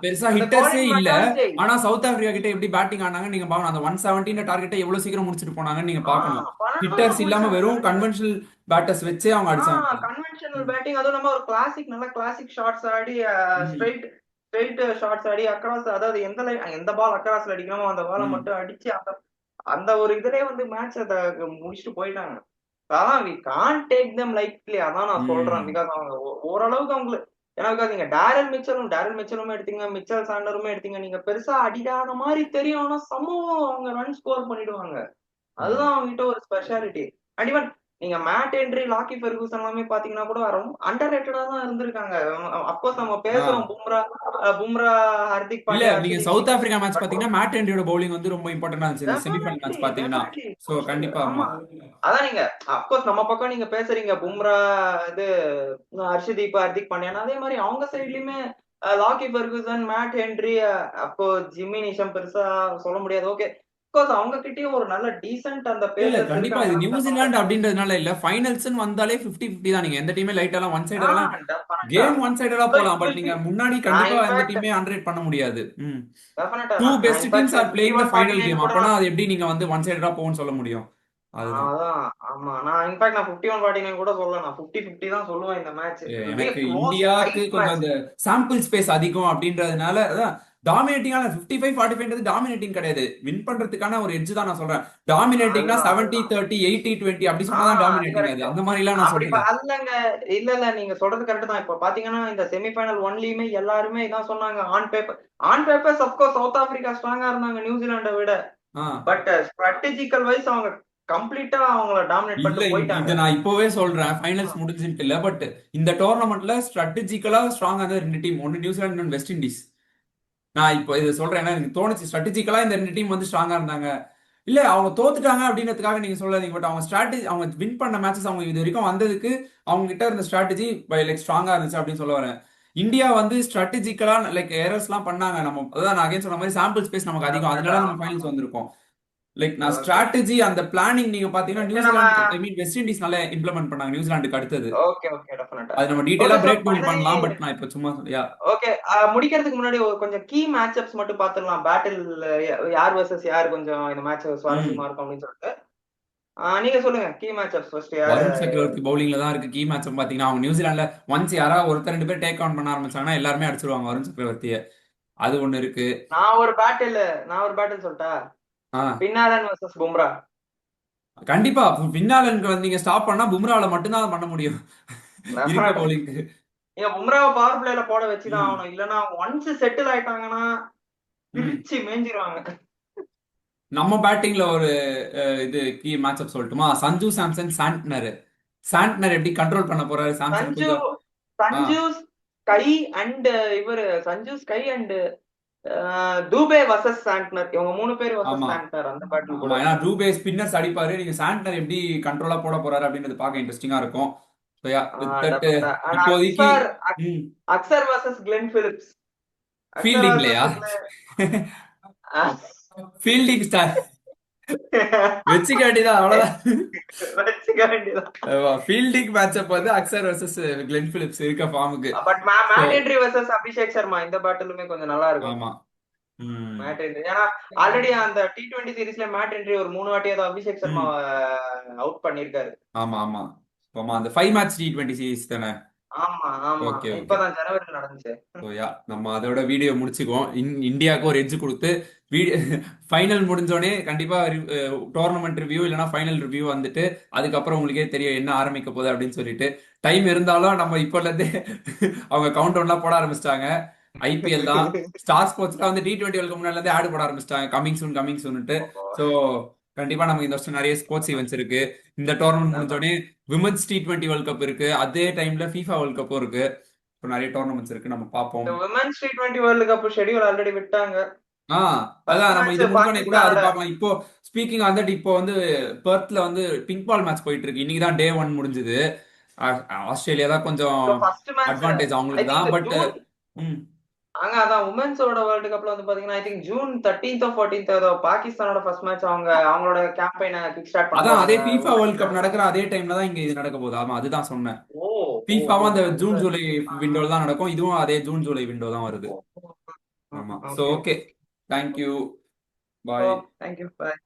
B: பெருசா
C: அந்த
B: ஹிட்டர்ஸே
C: பவுலிங்
B: இல்ல.
C: மெக்கானிசே.
B: ஆனா சவுத் ஆப்பிரிக்கா கிட்ட எப்படி பேட்டிங் ஆனாங்க நீங்க பாக்கணும். அந்த 170 டார்கெட்டை எவ்வளவு சீக்கிரம் முடிச்சிட்டு போனாங்கன்னு நீங்க பாக்கணும்.
C: 12 ஓவர்
B: ஹிட்டர்ஸ் இல்லாம
C: முடிச்சாங்க
B: வெறும்
C: கரெக்ட்.
B: கன்வென்ஷனல் பேட்டர்ஸ் வச்சே அவங்க அடிச்சாங்க.
C: கன்வென்ஷனல்
B: ம்
C: பேட்டிங், அதுவும் நம்ம ஒரு நல்ல கிளாசிக் ஷாட்ஸ் ஆடி,
B: ம்
C: ஸ்ட்ரைட் ஸ்ட்ரைட் ஷாட்ஸ் ஆடி அக்ராஸ், அதாவது எந்த பால் அக்ராஸ்ல அடிக்கணுமோ அந்த பாலை
B: ம்
C: மட்டும் அடிச்சு அந்த அந்த ஒரு இதுலயே வந்து மேட்ச் முடிச்சுட்டு போயிட்டாங்க. அதான் we can take them lightly, அதான் நான் சொல்றேன்.
B: ம்
C: பிகாஸ் அவங்க ஓரளவுக்கு அவங்களுக்கு ஏன்னா பிகாஸ் நீங்க டேரல் மிச்சலும் எடுத்தீங்க, மிச்சல் சாண்டருமே எடுத்தீங்க, நீங்க பெருசா அடிக்காத மாதிரி தெரியும். ஆனா சமூகம் அவங்க ரன் ஸ்கோர் பண்ணிடுவாங்க.
B: ஆமா
C: அதுதான் அவங்ககிட்ட ஒரு ஸ்பெஷாலிட்டி. அண்ட் ஈவன் நீங்க மேட் ஹென்றி, லாக்கி ஃபெர்கூசன் எல்லாமே பாத்தீங்கன்னா கூட ரொம்ப அண்டர் ரேட்டடா தான் இருந்திருக்காங்க. அப்கோர்ஸ் நம்ம பேசுறோம்
B: ஆ
C: பும்ரா, ஹர்திக்
B: இல்ல
C: பாண்டியா,
B: நீங்க
C: Harshdeep
B: south
C: Singh.
B: Africa match
C: but
B: பாத்தீங்கன்னா மேட் ஹென்ரியோட பவுலிங் வந்து ரொம்ப இம்பார்ட்டன்டா இருந்துச்சு இந்த செமிஃபைனல்
C: டெஃபினெட்லி
B: மேட்ச் பாத்தீங்கன்னா.
C: டெஃபினெட்லி
B: சோ கண்டிப்பா ஆமா.
C: ஆமா. அதான் நீங்க அப்கோர்ஸ் நம்ம பக்கம் நீங்க பேசுறீங்க பும்ரா, இது ஹர்ஷதீப், ஹர்திக் பாண்டியான். அதே மாதிரி அவங்க சைட்லயுமே லாக்கி ஃபெர்கூசன், மேட் ஹென்றி, அப்போ ஜிம்மி நிஷம் பெருசா சொல்ல முடியாது. ஓகே, அப்கோர்ஸ் அவங்க கிட்டயும் ஒரு நல்ல டீசென்ட் அந்த
B: இல்ல
C: பேசர்ஸ்
B: கண்டிப்பா இது
C: இருக்காங்க.
B: நியூசிலாந்து அப்படின்றதுனால இல்ல, ஃபைனல்ஸ்னு வந்தாலே 50-50 தான். நீங்க எந்த டீமே லைட் எல்லாம் ஒன்
C: ஆ
B: சைடெல்லாம்
C: டெஃபினட்டா.
B: கேம் ஒன் சைடடா
C: So it
B: போலாம். பட்
C: will
B: நீங்க
C: be.
B: முன்னாடி
C: நான்
B: கண்டிப்பா எந்த
C: இன்ஃபேக்ட்
B: டீமே அண்டர்ரேட் பண்ண முடியாது. ம்
C: டெஃபினட்டா
B: டூ
C: நான்
B: best
C: in fact
B: teams are playing the final
C: 51-49
B: game.
C: கூட
B: அப்பனா
C: நான்
B: அது எப்படி நீங்க வந்து ஒன் சைடடா போகும்னு சொல்ல முடியும். அதுதான்
C: அதான் ஆமா. நான் இன்ஃபேக்ட் நான் 51-49 கூட சொல்லல. நான் 50-50 தான் சொல்லுவேன் இந்த match. It will be a
B: எனக்கு
C: க்ளோஸ்
B: இந்தியாவுக்கு
C: டைட்
B: கொஞ்சம்
C: மேட்ச்.
B: அந்த சாம்பிள் ஸ்பேஸ் அதிகம் அப்படின்றதுனால அதான் டாமினேட்டிங்கான 55-45 டாமினேட்டிங் கிடையாது. வின் பண்றதுக்கான ஒரு எட்ஜ் தான் நான் சொல்றேன். டாமினேட்டிங்னா
C: அதுதான்
B: 70-30 80-20 அப்படி சொன்னாதான்
C: அது
B: டாமினேட்டிங். அது
C: கரெக்ட்.
B: அந்த மாதிரி எல்லாம் நான்
C: அப்படி
B: சொல்லல.
C: அல்லங்க. இல்ல நீங்க சொல்றது கரெக்ட் தான். இப்ப பாத்தீங்கன்னா இந்த செமிஃபைனல் ஒன்லயுமே எல்லாருமே இதான் சொன்னாங்க. On papers of course south Africa ஸ்ட்ராங்கா இருந்தாங்க நியூசிலாண்டை விட.
B: ஆ
C: பட் ஸ்ட்ராட்டஜிக்கல் வைஸ் அவங்க கம்ப்ளீட்டா அவங்கள டாமினேட்
B: இல்ல
C: பண்ணிட்டு போயிட்டாங்க.
B: இத நான் இப்பவே சொல்றேன். ஃபைனல்ஸ் முடிஞ்சுட்டு இல்ல, பட் இந்த டோர்னமெண்ட்ல ஸ்ட்ராட்டஜிக்கலா ஸ்ட்ராங்கா இருந்த ரெண்டு டீம், ஒன்னு நியூசிலாந்து அண்ட் வெஸ்ட் இண்டீஸ். நான் இப்போ இது சொல்றேன் ஏன்னா எனக்கு தோணுச்சு ஸ்ட்ராட்டஜிக்கலா இந்த ரெண்டு டீம் வந்து ஸ்ட்ராங்கா இருந்தாங்க. இல்ல அவங்க தோத்துட்டாங்க அப்படின்றதுக்காக நீங்க சொல்லாதீங்க. பட் அவங்க ஸ்ட்ராட்டஜி, அவங்க வின் பண்ண மேட்சஸ் அவங்க இது வரைக்கும் வந்ததுக்கு அவங்க கிட்ட இருந்த ஸ்ட்ராட்டஜி லைக் ஸ்ட்ராங்கா இருந்துச்சு அப்படின்னு சொல்ல வரேன். இந்தியா வந்து ஸ்ட்ராட்டஜிக்கலா லைக் எரர்ஸ்லாம் பண்ணாங்க. நம்ம அதான் நான் அகைன் சொன்ன மாதிரி சாம்பிள் ஸ்பேஸ் நமக்கு அதிகம், அதனால நம்ம ஃபைனல்ஸ் வந்திருக்கோம். லைக் நான்
C: ஓகே
B: ஸ்ட்ராட்டஜி அந்த பிளானிங் நீங்க பாத்தீங்கன்னா
C: நம்ம
B: New Zealand I mean West Indies நல்லா இம்ப்ளிமெண்ட் பண்ணாங்க நியூசிலாந்துக்கு அடுத்தது.
C: ஓகே ஓகே டெஃபினட்டா.
B: அது நம்ம டீடைலா
C: okay so
B: break down
C: finally
B: பண்ணலாம். பட் நான் இப்ப சும்மா யா
C: ஓகே முடிக்கிறதுக்கு முன்னாடி ஒரு கொஞ்சம் கீ மேட்சப்ஸ் மட்டும் பாத்துடலாம். பேட்டில் யார் வர்சஸ் யார் கொஞ்சம் இந்த மேட்ச்
B: ம்
C: சுவாரஸ்யமா இருக்கும் அப்படின்னு சொல்லிட்டு. நீங்க சொல்லுங்க கீ மேட்சப்ஸ் ஃபர்ஸ்ட் யாரு?
B: வருண் சக்கரவர்த்தி பவுலிங்ல தான் இருக்கு கீ மேட்ச். பாத்தீங்கன்னா அவங்க நியூசிலாந்துல ஒன்ஸ் யாராவது ஒருத்தர் ரெண்டு பேர் டேக் ஆன் பண்ண ஆரம்பிச்சாங்கன்னா எல்லாருமே அடிச்சிருவாங்க வருண் சக்கரவர்த்திய. அது ஒண்ணு இருக்கு.
C: நான் ஒரு பேட்டில் சொல்லட்டா?
B: ஆ
C: பின்னாலன் வர்சஸ் பும்ரா.
B: கண்டிப்பா பின்னாலனுக்கு வந்து நீங்க ஸ்டாப் பண்ணா பும்ரால மட்டும்தான் பண்ண முடியும் இருக்க
C: டெஃபினட்டா
B: பவுலிங்க்கு.
C: நீங்க பும்ராவை பவர் பிளேல போட வச்சுதான்
B: ம்
C: ஆகணும். இல்லன்னா ஒன்ஸ் செட்டில் ஆயிட்டாங்கன்னா
B: ம்
C: பிரிச்சு மேஞ்சிருவாங்க.
B: நம்ம பேட்டிங்ல ஒரு இது கீ மேட்ச் சொல்லட்டுமா? சஞ்சு சாம்சன் சாண்ட்னர். சாண்ட்னர் எப்படி கண்ட்ரோல் பண்ண போறாரு சாம்சன்
C: சஞ்சு
B: கொஞ்சம். ஆ
C: சஞ்சு ஸ்கை அண்ட் இவரு Sanju SKY and Dube versus Santner. இவங்க 3 பேர் வர்சஸ்
B: ஆமா
C: சாண்ட்னர் அந்த பேட்டில்
B: ஆமா
C: கூட.
B: ஏன்னா ட்ரூபே ஸ்பின்னர்ஸ் அடிப்பாரு. நீங்க சாண்ட்னர் எப்படி கண்ட்ரோலா போட போறாரு அப்படின்றது பார்க்க இன்ட்ரெஸ்டிங்கா இருக்கும். So yeah, with that,
C: டெஃபினட்டா. அண்ட்
B: இப்போதைக்கு ம்
C: Axar versus Glenn Phillips. Axar
B: ஃபீல்டிங்லையா?
C: வர்சஸ்
B: ஃபீல்டிங் ஸ்டார் வச்சுக்க வேண்டியதான் அவ்வளவுதான்.
C: வச்சுக்க வேண்டியதான்.
B: ஃபீல்டிங் மேட்சப் வந்து அக்சர் வர்சஸ் கிளென் பிலிப்ஸ் இருக்க ஃபார்முக்கு.
C: But
B: so
C: mat Henry versus Abhishek Sharma இந்த பேட்டிலுமே கொஞ்சம் நல்லா இருக்கும்.
B: ஆமா ம்
C: மேட் ஹென்ரி ஏன்னா ஆல்ரெடி அந்த T20 சீரிஸ்ல மேட் ஹென்ரி ஒரு 3 வாட்டி ஏதோ அபிஷேக் சர்மா
B: ம்
C: அவுட் பண்ணிருக்காரு.
B: ஆமா ஆமா ஆமா அந்த 5 மேட்ச் T20 சீரிஸ் தானே.
C: ஆமா ஆமா
B: ஓகே ஓகே.
C: இப்பதான் ஜனவரில நடந்துச்சு.
B: ஸோ யா நம்ம அதோட வீடியோ முடிச்சுக்குவோம். இந்தியாவுக்கு ஒரு எட்ஜ் கொடுத்து வீடியோ ஃபைனல் முடிஞ்சோடனே கண்டிப்பா டோர்னமெண்ட் ரிவ்யூ இல்லைன்னா ஃபைனல் ரிவ்யூ வந்துட்டு அதுக்கப்புறம் உங்களுக்கே தெரியும் என்ன ஆரம்பிக்க போகுது அப்படின்னு சொல்லிட்டு. டைம் இருந்தாலும் நம்ம இப்போல இருந்தே அவங்க கவுண்ட் டவுன்லாம் போட ஆரம்பிச்சிட்டாங்க. ஐபிஎல் தான் ஸ்டார் ஸ்போர்ட்ஸ்ல வந்து T20 வேர்ல்டு முன்னாடி இருந்தே ஆடு போட ஆரம்பிச்சிட்டாங்க கமிங் சூன்ட்டு. ஸோ கண்டிப்பா நமக்கு இந்த வருஷம் நிறைய ஸ்போர்ட்ஸ் ஈவெண்ட்ஸ் இருக்கு. இந்த டோர்னமெண்ட் முடிஞ்சோடனே விமன்ஸ் T20 வேர்ல்ட் கப் இருக்கு. அதே டைம்ல FIFA வேர்ல்ட் கப்பும் இருக்கு. இப்போ நிறைய டோர்னமெண்ட்ஸ் இருக்கு நம்ம பார்ப்போம்.
C: இந்த women's T20 world cup schedule already விட்டாங்க.
B: ஆ
C: ஃபர்ஸ்ட்
B: அதான் நம்ம
C: மேட்ச்
B: இது முடிஞ்சோடனே கூட அது
C: பாகிஸ்தானோட.
B: பார்க்கலாம். இப்போ ஸ்பீக்கிங் வந்துட்டு இப்போ வந்து பெர்த்ல வந்து பிங்க் பால் மேட்ச் போயிட்டு இருக்கு. இன்னைக்கு தான் டே 1 முடிஞ்சது. ஆஸ்திரேலியா தான் கொஞ்சம்
C: ஃபர்ஸ்ட் மேட்ச்
B: அட்வான்டேஜ்
C: ஐ
B: அவங்களுக்கு
C: திங்க்
B: தான். But
C: June.
B: ம்
C: அதான் உமன்ஸோட வேர்ல்டு கப்ல வந்து பாத்தீங்கன்னா I think June 13th 14th ஏதோ பாகிஸ்தானோட ஃபர்ஸ்ட் மேட்ச் அவங்களோட கேம்பெயினை கிக் ஸ்டார்ட் பண்ண
B: அதான்
C: போறாங்க
B: அதே FIFA வேர்ல்ட் கப்
C: உமன்ஸ்க்காக.
B: நடக்கிற அதே டைம்ல தான் இங்க இது நடக்க போகுது. ஆமா அதுதான் சொன்னேன்.
C: ஓ ஓ
B: FIFAவும்
C: ஓ
B: அந்த
C: அந்த
B: ஜூன் ஜூலை விண்டோல தான் நடக்கும். இதுவும் அதே ஜூன் ஜூலை விண்டோ தான் வருது. ஆமா so
C: okay
B: okay. Thank you.
C: Oh
B: bye.
C: Thank you பாய்.